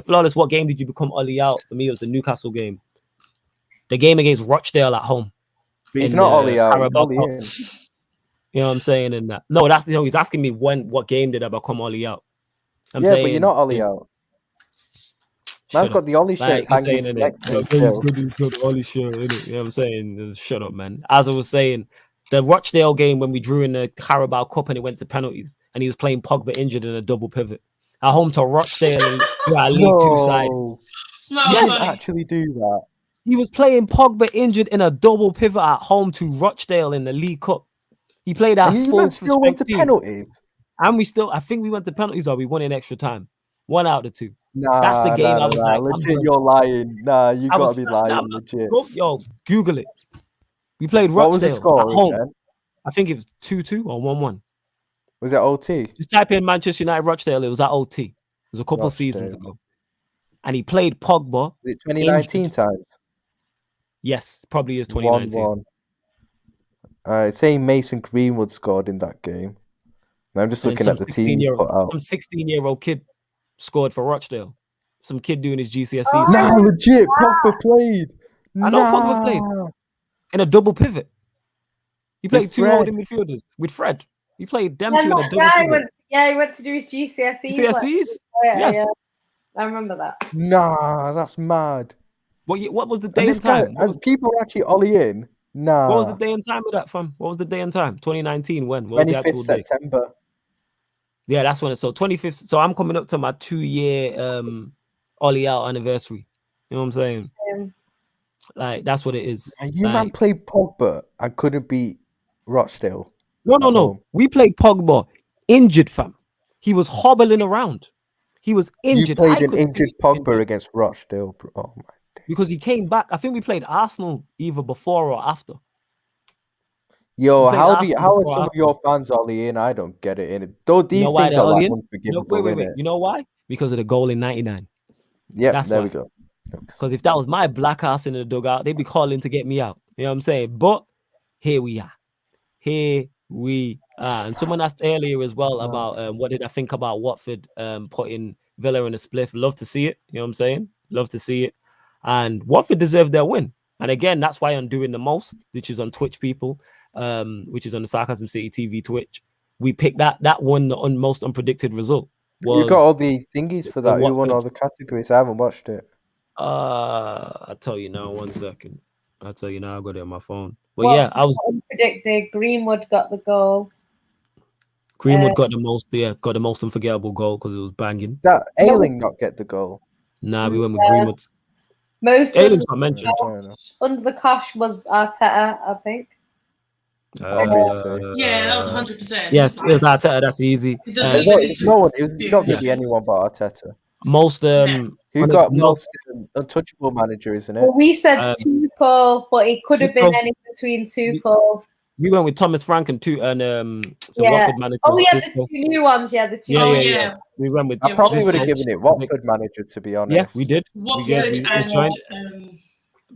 Flawless, what game did you become Ollie out? For me, it was the Newcastle game, the game against Rochdale at home. But he's not Ollie out. He's Ollie in. You know what I'm saying? And that. No, that's he's asking me what game did I become Ollie out? I'm saying, but you're not Ollie out. Man's got the Ollie shirt hanging next to him. He's got the Ollie shirt, innit? You know what I'm saying? Shut up, man. As I was saying, the Rochdale game when we drew in the Carabao Cup and it went to penalties, and he was playing Pogba injured in a double pivot at home to Rochdale and League Two side. No, yes, he actually do that. He was playing Pogba injured in a double pivot at home to Rochdale in the League Cup. He played at full still went to penalties. And I think we went to penalties or we won in extra time. One out of two. Nah, that's the game. I was like, legit, you're lying. Nah, you gotta be lying, legit. Yo, Google it. We played Rochdale. What was the score at home. again? I think it was 2-2 or 1-1. Was it OT? Just type in Manchester United Rochdale. It was at OT. It was a couple seasons ago. And he played Pogba. Was it 2019 times? Yes, probably is 2019. 1-1. It's saying Mason Greenwood scored in that game. I'm just looking at the team you put out. Some 16-year-old kid scored for Rochdale. Some kid doing his GCSEs. Nah, legit. Pogba played. I know Pogba played. In a double pivot. He played two holding midfielders with Fred. He played them two in a double pivot. He went to do his GCSEs. GCSEs? Yes. Yeah. I remember that. Nah, that's mad. What was the day and time? And people are actually Ollie in. Nah. What was the day and time of that, fam? What was the day and time? 2019, when? What was the actual 25th September. Day? Yeah, that's when it's so 25th. So I'm coming up to my 2-year Ollie out anniversary. You know what I'm saying? Like, that's what it is. And you man played Pogba and couldn't beat Rochdale. No. We played Pogba injured, fam. He was hobbling around. He was You injured. played an injured Pogba against Rochdale. Oh my day. Because he came back. I think we played Arsenal either before or after. Yo, We played how Arsenal are before some or of your fans Ollie in? I don't get it. In though these You know why things they're are all like in? unforgivable, Wait. innit? You know why? Because of the goal in 99. Yep, That's there why. we go. Because if that was my black ass in the dugout, they'd be calling to get me out. You know what I'm saying? But here we are. Here we are. And someone asked earlier as well about what did I think about Watford putting Villa in a spliff. Love to see it. You know what I'm saying? Love to see it. And Watford deserved their win. And again, that's why I'm doing the most, which is on Twitch, people, which is on the Sarcasm City TV Twitch. We picked that won the most unpredicted result. You got all the thingies for that. Who won all the categories? I haven't watched it. I'll tell you now. 1 second. I'll tell you now. I'll go there on my phone. But yeah, I was unpredicted. Greenwood got the goal. Greenwood got the most unforgettable goal because it was banging. That Ailing not get the goal. Nah, we went with Greenwood. Most Ailing's not mentioned. Under the cosh was Arteta, I think. Yeah, that was 100%. Yes, it was Arteta. That's easy. It's not going to be anyone but Arteta. Most who got most untouchable manager, isn't it? Well, we said Tuchel, but it could have been any between Tuchel. We went with Thomas Frank and the Watford manager. Oh, we had the two new ones. Yeah, the two. Yeah. We went with. I probably would have given it Watford manager, to be honest. Yeah, we did. Watford and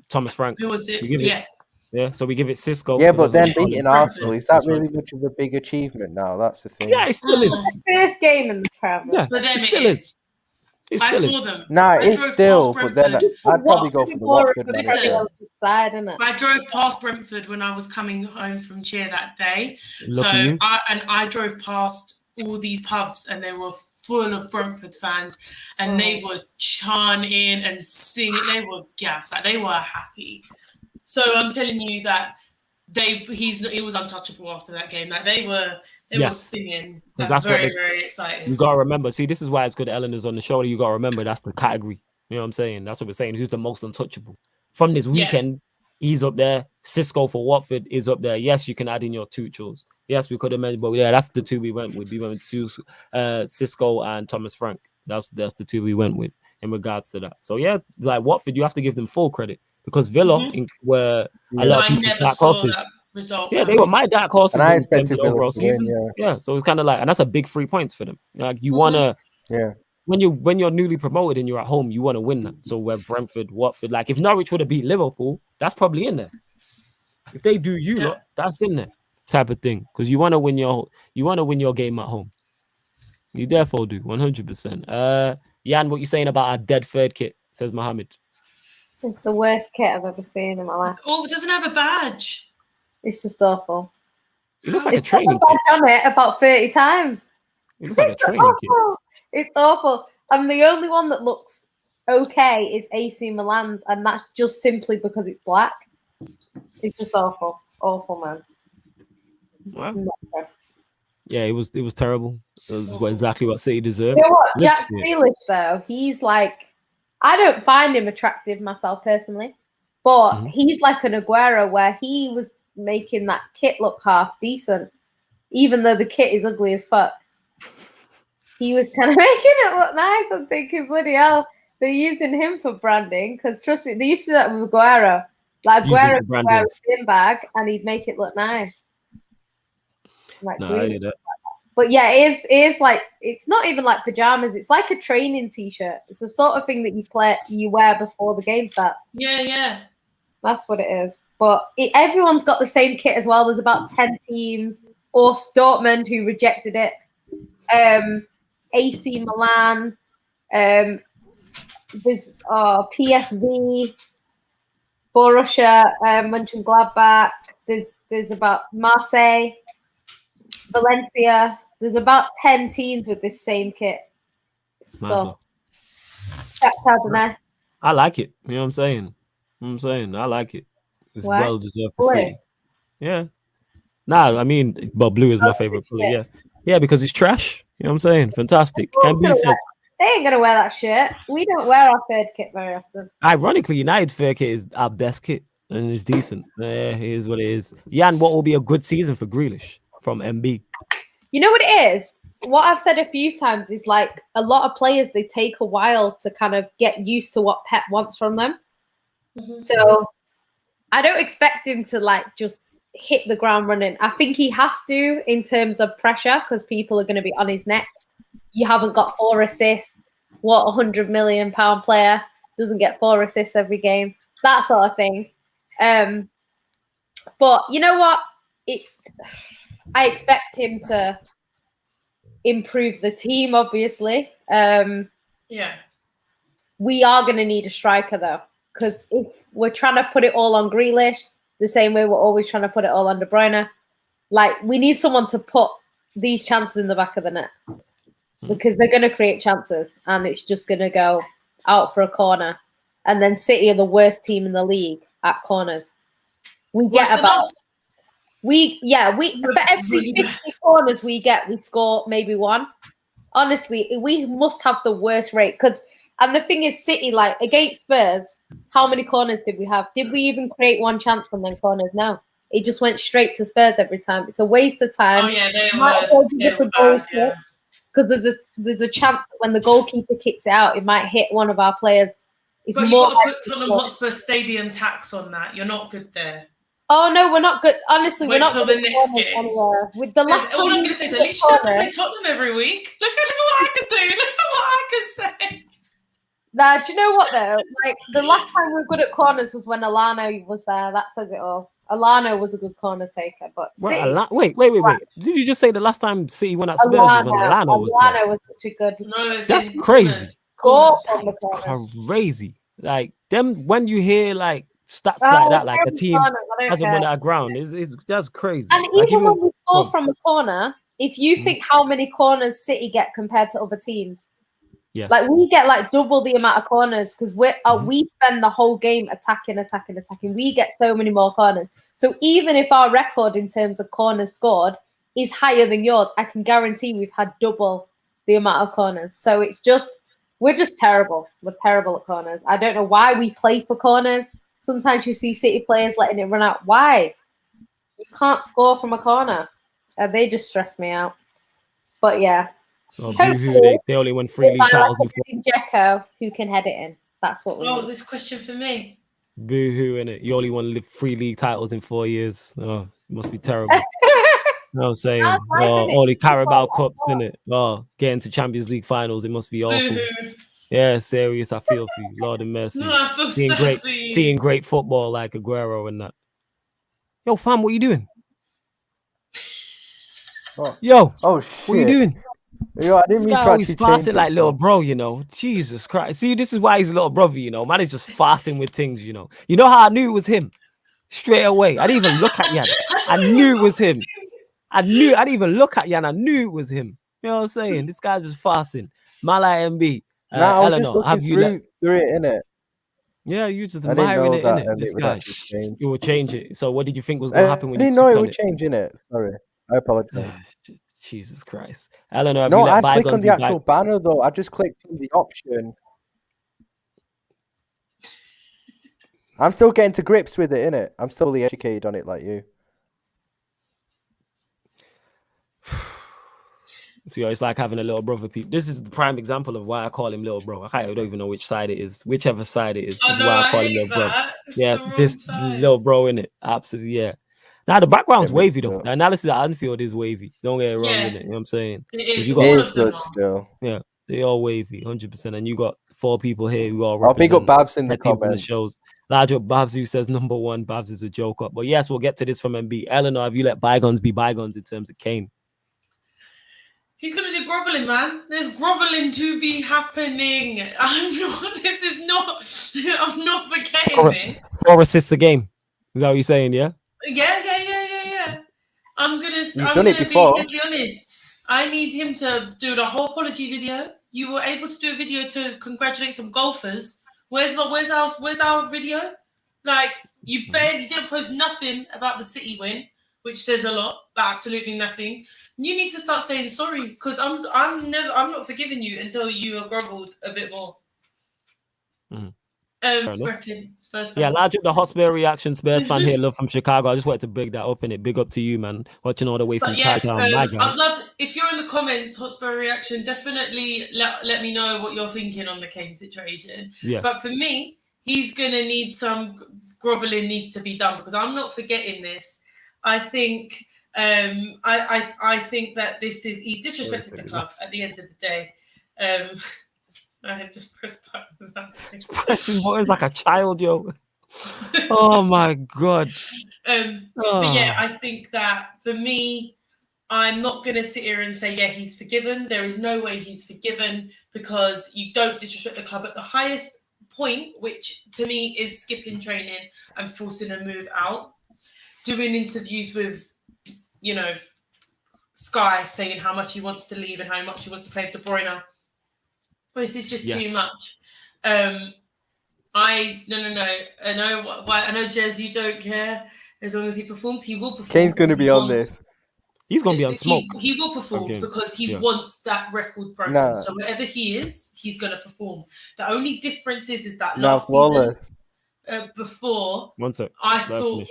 Thomas Frank. Who was it? Yeah, so we give it Cisco. Yeah, but then beating Arsenal, is that really much of a big achievement now? That's the thing. Yeah, it still is. First game in the Prem. Yeah, for them it still is. I saw them. Nah, it's still, but then I'd probably go for the Watford side. I drove past Brentford when I was coming home from cheer that day. I drove past all these pubs and they were full of Brentford fans and they were chanting and singing. They were gassed. Like, they were happy. So I'm telling you that he was untouchable after that game. Like they were singing. Like, that's very exciting. You gotta remember. See, this is why it's good. Eleanor's on the show. You gotta remember that's the category. You know what I'm saying? That's what we're saying. Who's the most untouchable from this weekend? He's up there. Cisco for Watford is up there. Yes, you can add in your Tuchels. Yes, we could have mentioned, but yeah, that's the two we went with. We went with Cisco and Thomas Frank. That's the two we went with in regards to that. So yeah, like Watford, you have to give them full credit. Because Villa were a lot of people dark horses. Yeah, they were my dark horses. And I expected the overall season. Yeah, so it's kind of like, and that's a big 3 points for them. Like you wanna, when you're newly promoted and you're at home, you want to win that. So where Brentford, Watford, like if Norwich would have beat Liverpool, that's probably in there. If they do lot, that's in there, type of thing. Because you want to win your game at home. You therefore do 100%. Jan, what you saying about our dead third kit? Says Mohammed. It's the worst kit I've ever seen in my life. Oh, it doesn't have a badge. It's just awful. It looks like a training kit. I've done it about 30 times. It looks like a training kit. It's awful. And the only one that looks okay is AC Milan's, and that's just simply because it's black. It's just awful. Awful, man. Wow. Yeah, it was terrible. It was exactly what City deserved. You know what? Jack Grealish, though, he's like, I don't find him attractive myself personally, but he's like an Aguero where he was making that kit look half decent, even though the kit is ugly as fuck. He was kind of making it look nice. I'm thinking, bloody hell, they're using him for branding because trust me, they used to do that with Aguero. Like Aguero would wear a bin bag and he'd make it look nice. Like no, I hear that. But yeah, it is like, it's not even like pajamas. It's like a training t-shirt. It's the sort of thing that you wear before the game starts. Yeah. That's what it is. But everyone's got the same kit as well. There's about 10 teams. Or Dortmund who rejected it. AC Milan. There's PSV. Borussia. Mönchengladbach. There's about Marseille. Valencia. There's about 10 teams with this same kit. So I like it. You know what I'm saying? I like it. It's well deserved for City. Yeah. Nah, I mean, but blue is my favorite color. Yeah, because it's trash. You know what I'm saying? Fantastic. MB says they ain't gonna wear that shirt. We don't wear our third kit very often. Ironically, United's third kit is our best kit, and it's decent. Yeah, it is what it is. Jan, what will be a good season for Grealish from MB? You know what it is? what I've said a few times is like a lot of players, they take a while to kind of get used to what Pep wants from them. So I don't expect him to like just hit the ground running. I think he has to in terms of pressure because people are going to be on his neck. You haven't got 4 assists. What £100 million player doesn't get 4 assists every game? That sort of thing. But you know what? I expect him to improve the team, obviously. Yeah. We are going to need a striker, though, because if we're trying to put it all on Grealish, the same way we're always trying to put it all on De Bruyne, like, we need someone to put these chances in the back of the net because they're going to create chances and it's just going to go out for a corner. And then City are the worst team in the league at corners. We get about... for every 50 corners we get, we score maybe 1. Honestly, we must have the worst rate and the thing is, City, like against Spurs, how many corners did we have? Did we even create 1 chance from them corners? No, it just went straight to Spurs every time. It's a waste of time. Oh yeah, they were. Because there's a chance that when the goalkeeper kicks it out, it might hit one of our players. It's but more you've got to put Tottenham Hotspur Stadium tax on that. You're not good there. Oh no, we're not good. Honestly, we're not good good the next game. Anywhere. With the last all I'm going to say is at least you don't have to play Tottenham every week. Look at what I can do. Look at what I can say. Nah, do you know what though? Like the last time we were good at corners was when Alano was there. That says it all. Alano was a good corner taker, but wait. Did you just say the last time City won at Spurs was when Alano was there? Alano was such a good. No, that's crazy. That's crazy. Like them when you hear like stats like that, like a team hasn't won at ground. That's crazy. And like, even when we score from a corner, if you think how many corners City get compared to other teams. Yes. Like we get like double the amount of corners because we spend the whole game attacking. We get so many more corners. So even if our record in terms of corners scored is higher than yours, I can guarantee we've had double the amount of corners. So we're just terrible. We're terrible at corners. I don't know why we play for corners. Sometimes you see City players letting it run out. Why? You can't score from a corner. They just stress me out. But yeah. They only won 3 league titles in Dzeko, who can head it in. That's what we need. This question for me. Boo-hoo, innit? You only won 3 league titles in 4 years. Oh, it must be terrible. You know what I'm saying? All the Carabao Cups, innit? Oh, getting to Champions League finals, it must be awful. Boo-hoo. Yeah, serious. I feel for you. Lord of mercy. No, I feel seeing great football like Aguero and that. Yo, fam, what are you doing? Yo, shit. What are you doing? Yo, I didn't mean to always fasting like little bro, you know. Jesus Christ. See, this is why he's a little brother, you know. Man is just fasting with things, you know. You know how I knew it was him? Straight away. I didn't even look at Yan. I knew it was him. I didn't even look at Yan. I knew it was him. You know what I'm saying? This guy's just fasting. Mala MB. I was just looking through it, innit? Yeah, you just admiring it, innit? This guy. It will change it. So what did you think was going to happen when you didn't know it would change, innit? Sorry. I apologize. Jesus Christ. Eleanor, I clicked on the actual banner though. I just clicked on the option. I'm still getting to grips with it, innit? I'm still fully educated on it like you. So it's like having a little brother. This is the prime example of why I call him little bro. I don't even know which side it is. Whichever side it is. This is why I call him little bro. Yeah, this little bro, innit? Absolutely, yeah. Now the background's wavy though. The analysis at Anfield is wavy. Don't get it wrong, innit? You know what I'm saying? It is. It is good still. Yeah, they all wavy, 100%. And you got 4 people here who are. I'll pick up Babs in the comments. Shows. Large up Babs who says number 1. Babs is a joke up. But yes, we'll get to this from MB. Eleanor, have you let bygones be bygones in terms of Kane? He's going to do groveling, man. There's groveling to be happening. I'm not forgetting it. 4 assists a game. Is that what you're saying, yeah? Yeah. I'm gonna be completely honest. I need him to do the whole apology video. You were able to do a video to congratulate some golfers. Where's our video? Like you didn't post nothing about the City win, which says a lot, but absolutely nothing. You need to start saying sorry because I'm not forgiving you until you are grovelled a bit more. Yeah, large up the Hotspur reaction. Spurs fan here, love from Chicago. I just wanted to big that up in it. Big up to you, man. Watching all the way from Chi-Town. I'd love if you're in the comments, Hotspur reaction, definitely let me know what you're thinking on the Kane situation. Yes. But for me, he's gonna need some groveling needs to be done, because I'm not forgetting this. I think I think that he's disrespected the club at the end of the day. I just pressed buttons. It's pressing buttons like a child, yo. Oh my god. But yeah, I think that for me, I'm not going to sit here and say, yeah, he's forgiven. There is no way he's forgiven, because you don't disrespect the club at the highest point, which to me is skipping training and forcing a move out, doing interviews with, Sky, saying how much he wants to leave and how much he wants to play with De Bruyne. This is just too much. No. I know, Jez, you don't care. As long as he performs, he will perform. Kane's going to be on this. He's going to be on smoke. He will perform because he wants that record broken. Nah. So wherever he is, he's going to perform. The only difference is that Last season, before, I thought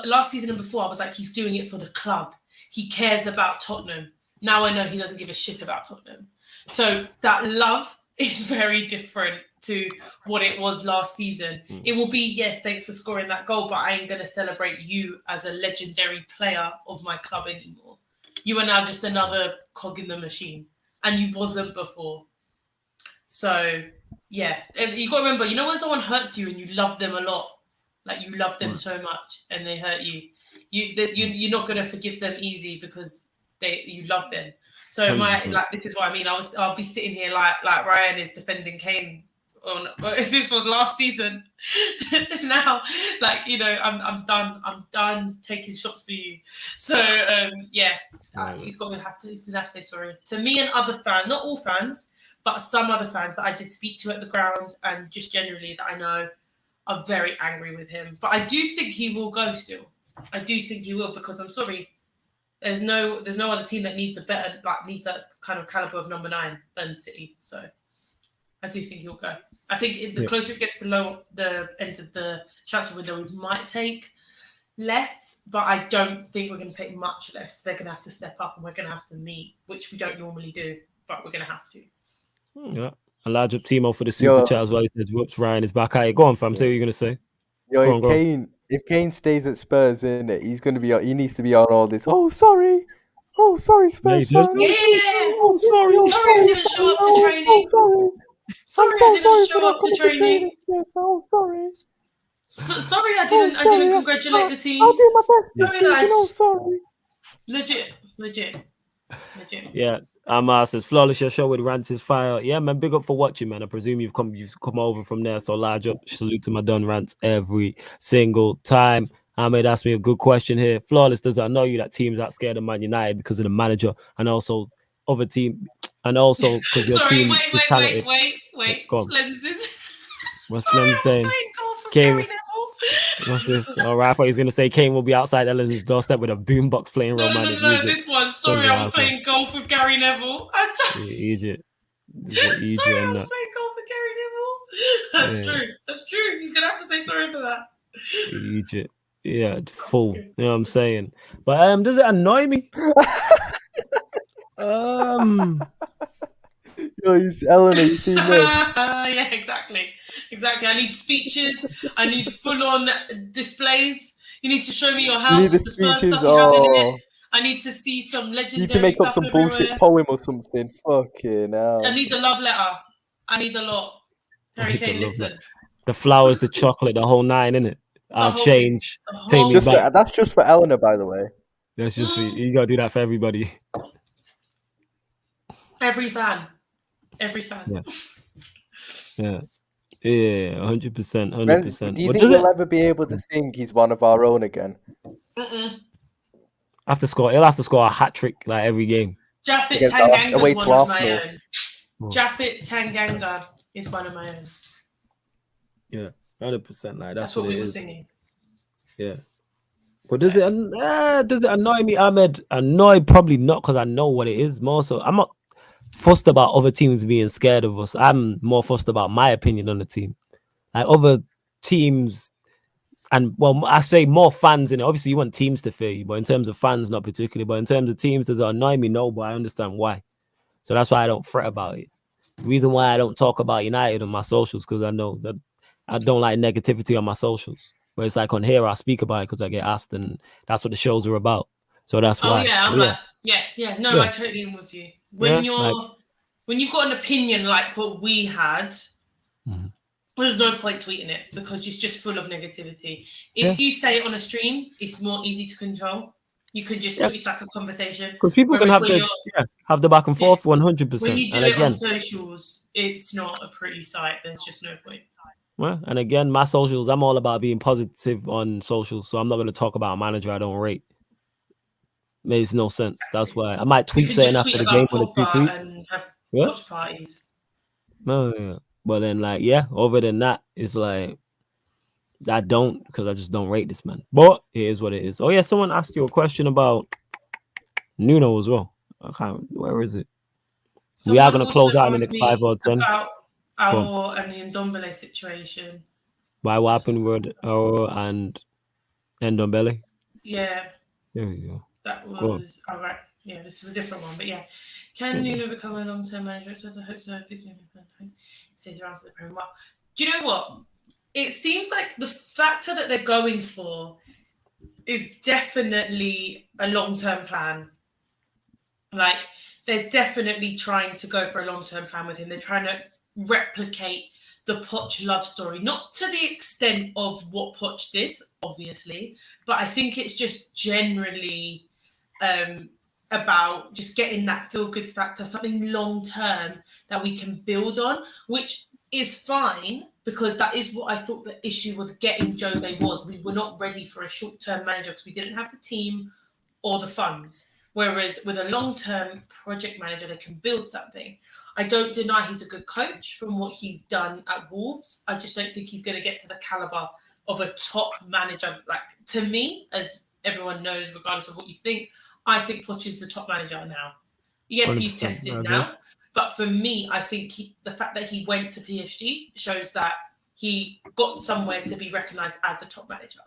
last season and before, I was like, he's doing it for the club. He cares about Tottenham. Now I know he doesn't give a shit about Tottenham. So that love is very different to what it was last season. It will be, thanks for scoring that goal, but I ain't going to celebrate you as a legendary player of my club anymore. You are now just another cog in the machine, and you wasn't before. So, yeah, you got to remember, when someone hurts you and you love them a lot, like you love them so much and they hurt you, you're not going to forgive them easy because you love them. So this is what I mean. I'll be sitting here like Ryan is defending Kane on, if this was last season. Now, I'm done. I'm done taking shots for you. So he's gonna have to say sorry to me and other fans, not all fans, but some other fans that I did speak to at the ground and just generally that I know are very angry with him. But I do think he will go still. I do think he will, because I'm sorry. There's no other team that needs a kind of caliber of number 9 than City. So I do think he'll go. I think the closer it gets to the end of the transfer window, we might take less, but I don't think we're going to take much less. They're going to have to step up and we're going to have to meet, which we don't normally do, but we're going to have to. Yeah. A large up Timo for the super chat as well. He says, whoops, Ryan is back. Go on, fam. Say what you're going to say. If Kane stays at Spurs, he's going to be. He needs to be on all this. Oh, sorry, Spurs fans. Oh, sorry. Sorry, I didn't show up to training. Sorry, I didn't show up to training. Oh, sorry. Sorry, I didn't congratulate the team. I'll do my best. Sorry. Legit. Yeah. Says flawless your show with Rants is fire. Yeah, man, big up for watching, man. I presume you've come over from there. So large up, salute to my done rants every single time. Ahmed asked me a good question here. Flawless, does I know you that teams that scared of Man United because of the manager and also other team and also because your team is talented. Wait. Lenses. What's Lens saying? Kane. What's this? All right, I thought he was going to say Kane will be outside Ellen's doorstep with a boombox playing romantic music. No, this one. Sorry, I was playing golf with Gary Neville. Egypt. Sorry, I was playing golf with Gary Neville. That's true. He's going to have to say sorry for that. Egypt. Yeah, full. You know what I'm saying? But does it annoy me? Eleanor, you seen this? Yeah, exactly. I need speeches. I need full-on displays. You need to show me your house with the Spurs stuff you have in it. I need to see some legendary. You need to make up some bullshit poem or something. Fucking hell. I need the love letter. I need a lot. Harry Kane, listen. The flowers, the chocolate, the whole 9, innit? I'll change. Take me back. That's just for Eleanor, by the way. That's just for you. You gotta do that for everybody. Every fan. Yeah, 100%. Do you think we'll ever be able to sing "He's One of Our Own" again? He'll have to score a hat trick like every game. Japhet Tanganga is one of my own. Japhet Tanganga is one of my own. Yeah, 100%. Like that's what we it were is. singing. Yeah. But does it annoy me, Ahmed? Annoyed, probably not, because I know what it is more. So I'm not fussed about other teams being scared of us. I'm more fussed about my opinion on the team. Like other teams, And well, I say more fans in it. Obviously, you want teams to fear you, but in terms of fans, not particularly. But in terms of teams, does it annoy me? No, but I understand why. So that's why I don't fret about it. The reason why I don't talk about United on my socials, because I know that I don't like negativity on my socials. But it's like on here, I speak about it because I get asked, and that's what the shows are about. So that's why. Yeah, I'm like, yeah. No, I totally am with you. When you've got an opinion like what we had, there's no point tweeting it because it's just full of negativity. If you say it on a stream, it's more easy to control. You can just tweet like a conversation because people can have the back and forth 100%. When you do it on socials, it's not a pretty sight. There's just no point. Well, and again, my socials, I'm all about being positive on socials, so I'm not going to talk about a manager I don't rate. Makes no sense. That's why I might tweet saying after the game with a few tweets and have watch parties. No, yeah. But then, like, other than that, it's like I don't, because I just don't rate this man. But it is what it is. Oh yeah, someone asked you a question about Nuno as well. Where is it? We are going to close out in the next 5 or 10. About our and the Ndombele situation. Why what happened with our and Ndombele? Yeah. There we go. That was all right. Yeah, this is a different one, but yeah. Can Nuno become a long-term manager? It says I hope so. Big Nuno fan. Stays around for the Premier. Well, do you know what? It seems like the factor that they're going for is definitely a long-term plan. Like, they're definitely trying to go for a long-term plan with him. They're trying to replicate the Poch love story, not to the extent of what Poch did, obviously, but I think it's just generally about just getting that feel-good factor, something long-term that we can build on, which is fine, because that is what I thought the issue with getting Jose was. We were not ready for a short-term manager because we didn't have the team or the funds. Whereas with a long-term project manager, they can build something. I don't deny he's a good coach from what he's done at Wolves. I just don't think he's going to get to the caliber of a top manager. Like, to me, as everyone knows, regardless of what you think, I think Poch is the top manager now. Yes, he's tested now. But for me, I think the fact that he went to PSG shows that he got somewhere to be recognised as a top manager.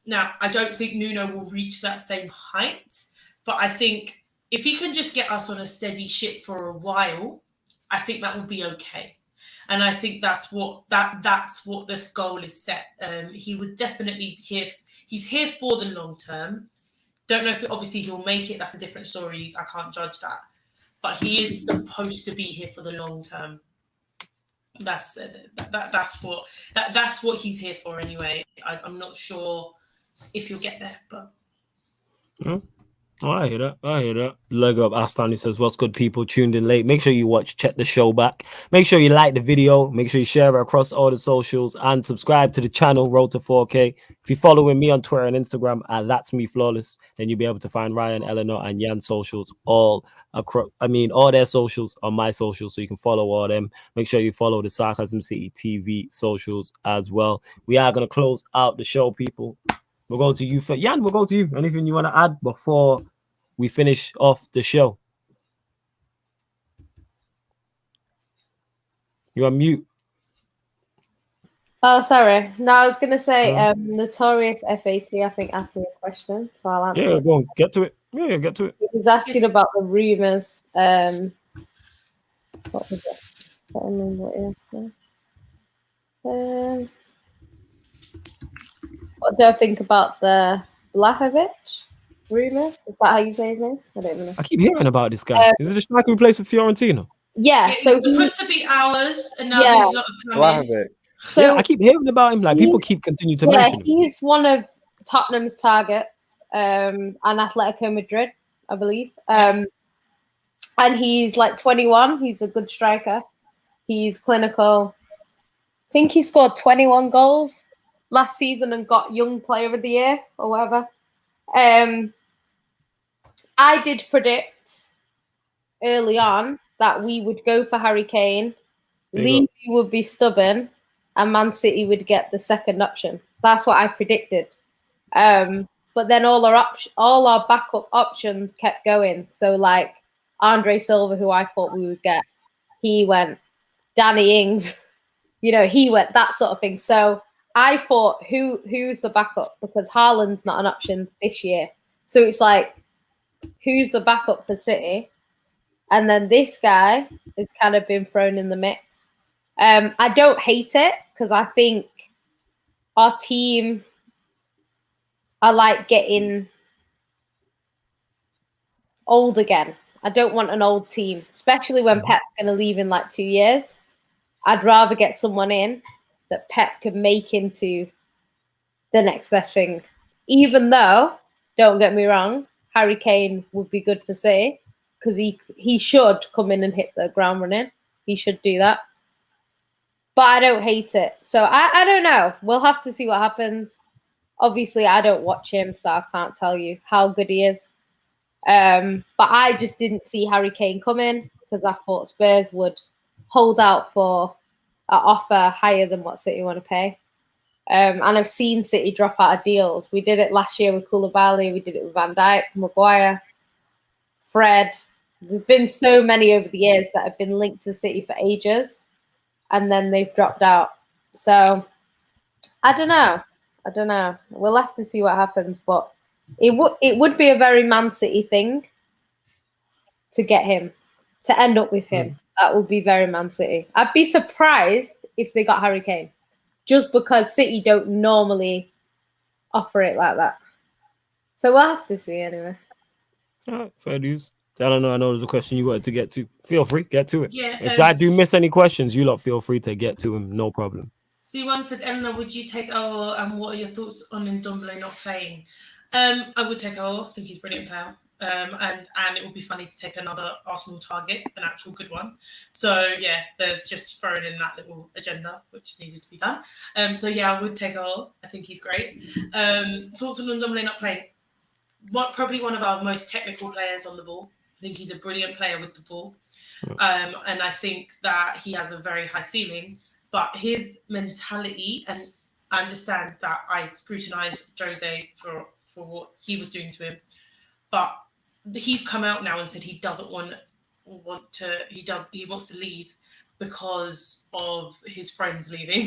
Now, I don't think Nuno will reach that same height, but I think if he can just get us on a steady ship for a while, I think that will be okay. And I think that's what this goal is set. He would definitely he's here for the long term. Don't know if obviously he'll make it. That's a different story. I can't judge that. But he is supposed to be here for the long term. That's what he's here for anyway. I'm not sure if he'll get there, but. Oh, I hear that. Leg up Astan, he says, what's good, people tuned in late? Make sure you check the show back. Make sure you like the video. Make sure you share it across all the socials and subscribe to the channel, Road to 4K. If you're following me on Twitter and Instagram at That's Me Flawless, then you'll be able to find Ryan, Eleanor, and Jan's socials all across. All their socials on my socials, so you can follow all them. Make sure you follow the Sarcasm City TV socials as well. We are going to close out the show, people. We'll go to you. Jan, we'll go to you. Anything you want to add before we finish off the show? You're on mute. Oh, sorry. No, I was going to say Notorious FAT, I think, asked me a question, so I'll answer. Yeah, go on. Get to it. Yeah, get to it. He was asking about the rumours. What was it? I don't remember what he asked me. What do I think about the Vlahovic rumours? Is that how you say his name? I don't even know. I keep hearing about this guy. Is it the striker who plays for Fiorentina? Yeah, so he's supposed to be ours, and now there's a lot of coming. So I keep hearing about him. Like, people keep continue to mention him. He's one of Tottenham's targets, and Atletico Madrid, I believe. And he's like 21. He's a good striker. He's clinical. I think he scored 21 goals last season and got Young Player of the Year or whatever. I did predict early on that we would go for Harry Kane, Levy would be stubborn, and Man City would get the second option. That's what I predicted. But then all our backup options kept going. So like Andre Silva, who I thought we would get, he went. Danny Ings, he went, that sort of thing. So I thought who's the backup, because Haaland's not an option this year. So it's like, who's the backup for City? And then this guy has kind of been thrown in the mix. I don't hate it, because I think our team are like getting old again. I don't want an old team, especially when Pep's going to leave in like 2 years. I'd rather get someone in that Pep can make into the next best thing. Even though, don't get me wrong, Harry Kane would be good for City, because he should come in and hit the ground running. He should do that. But I don't hate it. So I don't know. We'll have to see what happens. Obviously, I don't watch him, so I can't tell you how good he is. But I just didn't see Harry Kane coming, because I thought Spurs would hold out for an offer higher than what City want to pay. And I've seen City drop out of deals. We did it last year with Koulibaly. We did it with Van Dijk, Maguire, Fred. There's been so many over the years that have been linked to City for ages, and then they've dropped out. So I don't know. We'll have to see what happens, but it would be a very Man City thing to get him, to end up with him. That would be very Man City. I'd be surprised if they got Harry Kane, just because City don't normally offer it like that. So we'll have to see anyway. All right, fair news. I don't know. I know there's a question you wanted to get to. Feel free, get to it. Yeah, if I do miss any questions, you lot feel free to get to him. No problem. C1 said, Eleanor, would you take Aouar, and what are your thoughts on Ndombele not playing? I would take Aouar. I think he's a brilliant player. And it would be funny to take another Arsenal target, an actual good one. So, yeah, there's just throwing in that little agenda, which needed to be done. So, yeah, I would take Aouar. I think he's great. Thoughts on Ndombele not playing? Probably one of our most technical players on the ball. I think he's a brilliant player with the ball. And I think that he has a very high ceiling. But his mentality, and I understand that I scrutinise Jose for what he was doing to him, but he's come out now and said he doesn't he wants to leave because of his friends leaving.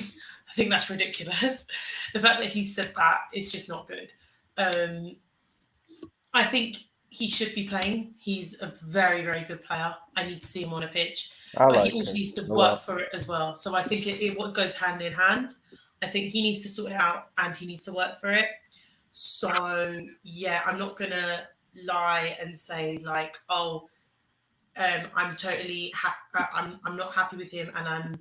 I think that's ridiculous. The fact that he said that is just not good. I think he should be playing. He's a very, very good player. I need to see him on a pitch. But he also needs to work for it as well. So I think it goes hand in hand. I think he needs to sort it out and he needs to work for it. So, yeah, I'm not going to lie and say, like, I'm totally I'm not happy with him, and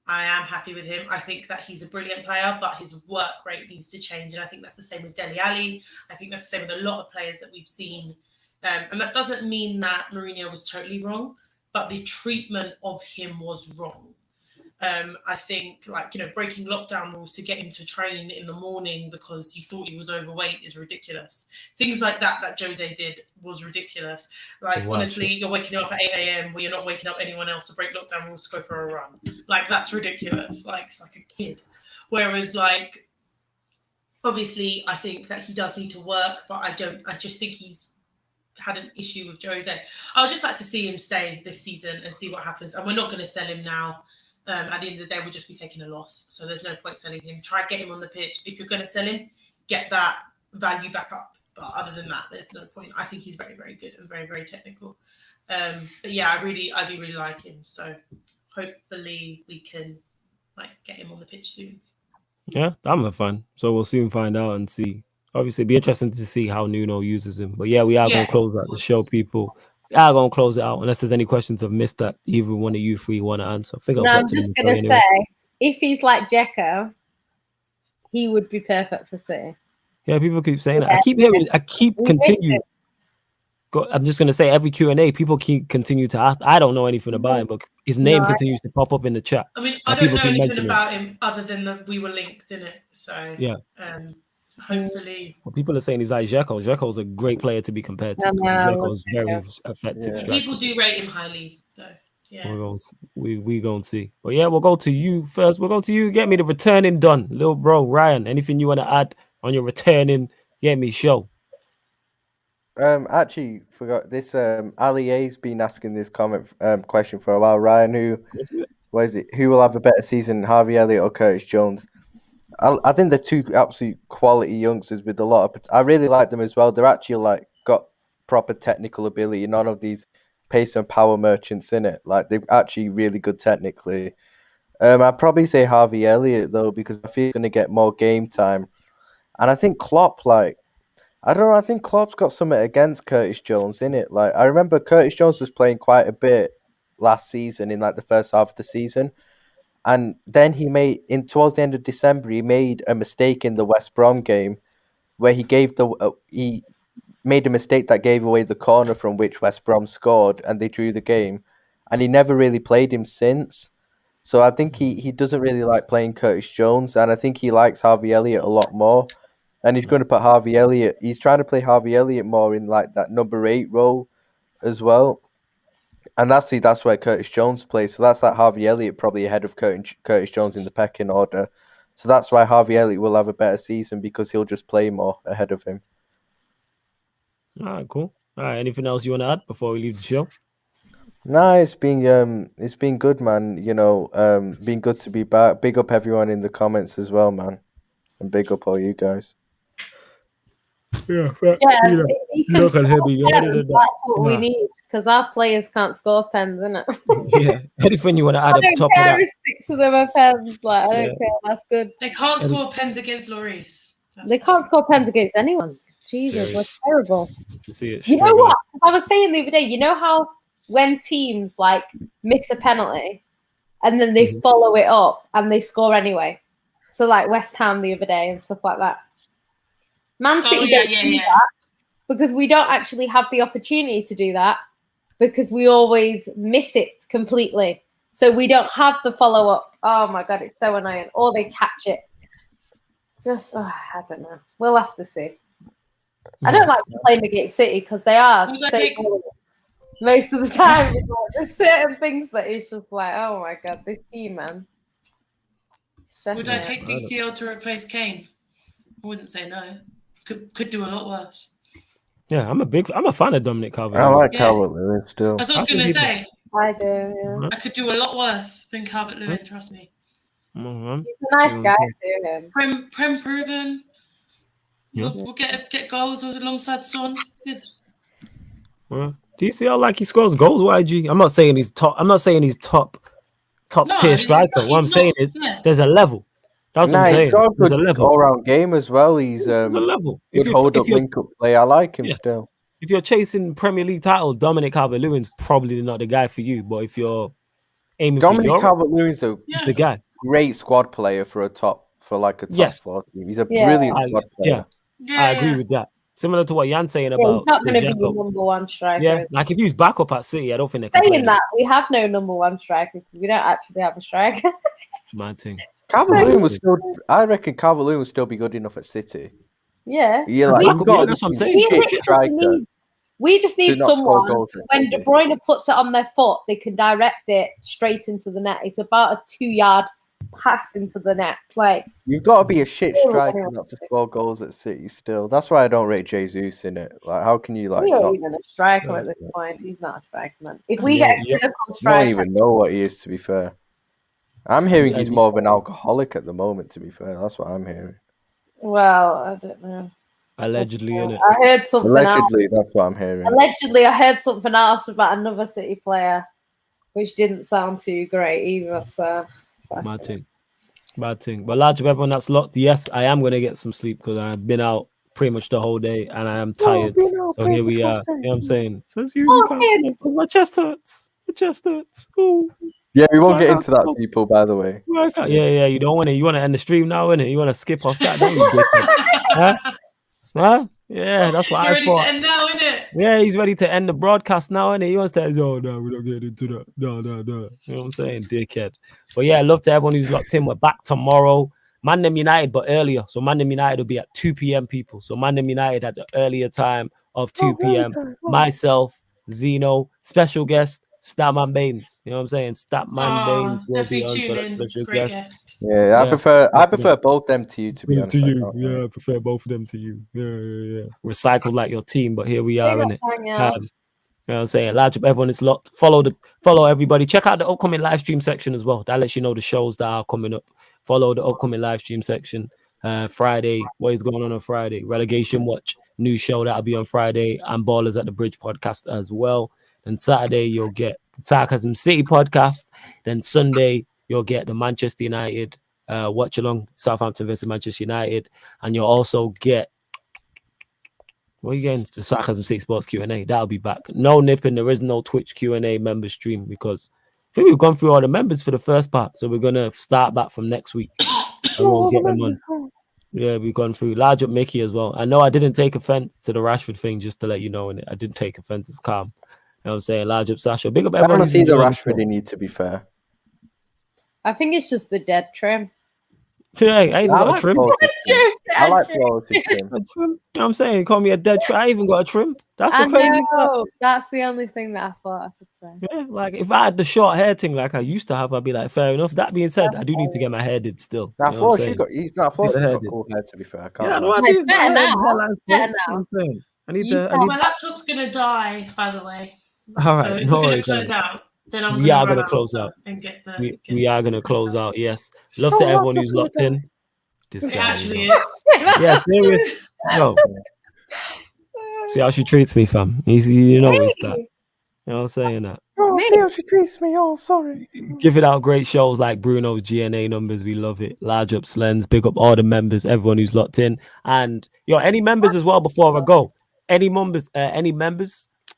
I am happy with him. I think that he's a brilliant player, but his work rate needs to change. And I think that's the same with Dele Alli. I think that's the same with a lot of players that we've seen. And that doesn't mean that Mourinho was totally wrong, but the treatment of him was wrong. I think, breaking lockdown rules to get him to train in the morning because you thought he was overweight is ridiculous. Things like that Jose did was ridiculous. Honestly, you're waking up at 8 a.m. where you're not waking up anyone else to break lockdown rules to go for a run. That's ridiculous. It's like a kid. Whereas, obviously, I think that he does need to work, but I just think he's had an issue with Jose. I would just like to see him stay this season and see what happens. And we're not going to sell him now. At the end of the day, we'll just be taking a loss. So there's no point selling him. Try to get him on the pitch. If you're going to sell him, get that value back up. But other than that, there's no point. I think he's very, very good and very, very technical. But yeah, I do really like him. So hopefully we can get him on the pitch soon. Yeah, I'm a fan. So we'll soon find out and see. Obviously, it'd be interesting to see how Nuno uses him. But yeah, we are going to close out the show, people. We are going to close it out unless there's any questions I've missed that either one of you three want to answer. I think I'm just going to say, if he's like Dzeko, he would be perfect for City. Yeah, people keep saying that. I keep continue. I'm just going to say every Q&A, people continue to ask. I don't know anything about him, but his name continues to pop up in the chat. I mean, I don't know anything about him other than that we were linked in it. So yeah. Hopefully, well, people are saying he's like Dzeko. Dzeko's a great player to be compared to. Dzeko's very effective. Yeah. People do rate him highly, though. Yeah, we're going to see. But yeah, we'll go to you first. We'll go to you. Get me the returning done, little bro Ryan. Anything you want to add on your returning? Get me show. Actually, forgot this. Ali A's been asking this question for a while. Ryan, who will have a better season, Harvey Elliott or Curtis Jones? I think they're two absolute quality youngsters with a lot of. I really like them as well. They're actually like got proper technical ability. None of these pace and power merchants in it. Like they're actually really good technically. I'd probably say Harvey Elliott though, because I feel he's going to get more game time, and I think Klopp, like, I don't know, I think Klopp's got something against Curtis Jones in it. Like I remember Curtis Jones was playing quite a bit last season in like the first half of the season, and then he made towards the end of December he made a mistake in the West Brom game where he made a mistake that gave away the corner from which West Brom scored and they drew the game, and he never really played him since. So I think he doesn't really like playing Curtis Jones, and I think he likes Harvey Elliott a lot more. And he's going to put Harvey Elliott. He's trying to play Harvey Elliott more in like that number 8 role as well. And that's where Curtis Jones plays. So that's like Harvey Elliott probably ahead of Curtis Jones in the pecking order. So that's why Harvey Elliott will have a better season, because he'll just play more ahead of him. All right, cool. All right, anything else you want to add before we leave the show? Nah, it's been good, man. You know, been good to be back. Big up everyone in the comments as well, man, and big up all you guys. Yeah, that's what we need, because our players can't score pens, innit? Yeah, anything you want to add up I don't top care of that? if 6 of them are pens. Like, I don't care. That's good. They can't score pens against Lloris. They can't score pens against anyone. Jesus, we're terrible. See it. You know what? I was saying the other day, you know how when teams like miss a penalty and then they follow it up and they score anyway. So like West Ham the other day and stuff like that. Man City don't do that because we don't actually have the opportunity to do that, because we always miss it completely. So we don't have the follow up. Oh my God, it's so annoying. Or they catch it. Just, I don't know. We'll have to see. I don't like playing against City because they are so good most of the time. Like, there's certain things that it's just like, oh my God, this team, man. Would I take DCL to replace Kane? I wouldn't say no. Could do a lot worse. Yeah, I'm a fan of Dominic Calvert. I like Calvert-Lewin still. That's what I was going to say. I do, yeah. I could do a lot worse than Calvert-Lewin, trust me. He's a nice guy too, him. Prem proven. Yeah. We'll get goals alongside Son. Good. Well, DCL like he scores goals, YG. I'm not saying he's top tier striker. What I'm saying is there's a level. That's what I'm saying. He's got a good all-round game as well. He's there's a level. Good hold-up, link-up play. I like him still. If you're chasing Premier League title, Dominic Calvert-Lewin's probably not the guy for you. But if you're aiming for Dominic Calvert-Lewin's the guy. Great squad player for a top 4 team. He's a brilliant squad player. Yeah, I agree with that. Similar to what Jan's saying about. He's not going to be the number 1 striker. Yeah, like if he's backup at City, I don't think they're saying that we have no number 1 striker because we don't actually have a striker. My thing. Calvert-Lewin was still. I reckon Calvert-Lewin will still be good enough at City. Yeah. Yeah, like that's what I'm saying. We just need someone when De Bruyne puts it on their foot, they can direct it straight into the net. It's about a 2-yard pass into the net. Like, you've got to be a shit striker not to score goals at City still. That's why I don't rate Jesus in it. Like, how can you like? He's not even a striker at this point. He's not a striker, man. If we get a critical striker, I don't even know what he is, to be fair. I'm hearing he's more of an alcoholic at the moment, to be fair. That's what I'm hearing. Well, I don't know. Allegedly, innit? I heard something Allegedly, else. That's what I'm hearing. Allegedly, I heard something else about another City player, which didn't sound too great either. So, bad thing. But large of everyone that's locked, yes, I am going to get some sleep because I've been out pretty much the whole day and I am tired. So here we are. You know what I'm saying? Says you can't sleep because my chest hurts. Ooh. Yeah, we won't get into that, people, by the way. Yeah, you don't want to. You want to end the stream now, innit? You want to skip off that, don't you? Huh? Yeah, that's what I thought. Ready to end now, innit? Yeah, he's ready to end the broadcast now, innit? He wants to say, oh, no, we're not getting into that. No. You know what I'm saying? Dickhead. But yeah, love to everyone who's locked in. We're back tomorrow. Mandem United, but earlier. So Mandem United will be at 2 p.m, people. So Mandem United at the earlier time of 2 p.m. Myself, Zeno, special guest, Statman Baines. You know what I'm saying? Statman Baines will be on for that special guest. Yeah, I prefer both them to you, to be honest. To you. Yeah, I prefer both of them to you. Yeah. Recycled like your team, but here we are, innit? You know what I'm saying? Large up, everyone is locked. Follow everybody. Check out the upcoming live stream section as well. That lets you know the shows that are coming up. Follow the upcoming live stream section. Friday, what is going on Friday? Relegation Watch, new show that'll be on Friday, and Ballers at the Bridge podcast as well. Then Saturday, you'll get the Sarcasm City podcast. Then Sunday, you'll get the Manchester United watch along, Southampton versus Manchester United, and you'll also get what are you getting? To Sarcasm City Sports Q&A. That'll be back. No nipping. There is no Twitch Q&A member stream because I think we've gone through all the members for the first part. So we're going to start back from next week. And we'll get them on. Yeah, we've gone through. Large up Mickey as well. I know I didn't take offense to the Rashford thing, just to let you know. I didn't take offense. It's calm. You know what I'm saying? Large up Sasha. Big up everyone. I don't see the Rashford in you, to be fair. I think it's just the dead trim. Yeah, I even got a trim. I like quality trim. You know what I'm saying? Call me a dead trim. I even got a trim. That's the I crazy part. know. That's the only thing that I thought I could say. Yeah, like if I had the short hair thing like I used to have, I'd be like, fair enough. That being said, I do need to get my hair did still. Now, Flo's got cool hair, to be fair. I can't yeah, no, I Like, do. better now. I need my laptop's gonna die, by the way. All right, So if no we're gonna worries, close out, then I'm we are gonna gonna close out. And get the. We are gonna close out. Yes, love to everyone who's locked in. This It guy, actually you know. is. Yeah, serious. No. See how she treats me, fam. You know it's that. You know what I'm saying? That. Oh, see how she treats me. Oh, sorry. Give it out great shows like Bruno's GNA numbers. We love it. Large up Slens. Big up all the members, everyone who's locked in. And any members as well before I go. Any members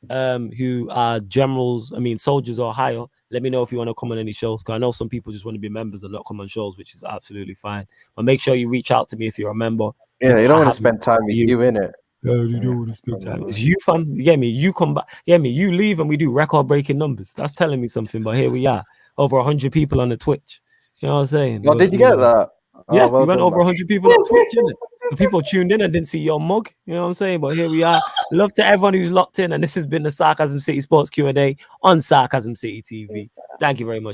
who are generals, soldiers or higher, let me know if you want to come on any shows. Because I know some people just want to be members and not come on shows, which is absolutely fine. But make sure you reach out to me if you're a member. Yeah, you don't want to spend time with you, innit? You don't want to spend time. It's you, fam. You get me? You come back. You get me? You leave and we do record-breaking numbers. That's telling me something. But here we are. Over 100 people on the Twitch. You know what I'm saying? Well, did you get that? Yeah, well we went done, over 100 people on Twitch, innit? The people tuned in and didn't see your mug. You know what I'm saying? But here we are. Love to everyone who's locked in. And this has been the Sarcasm City Sports Q&A on Sarcasm City TV. Thank you very much.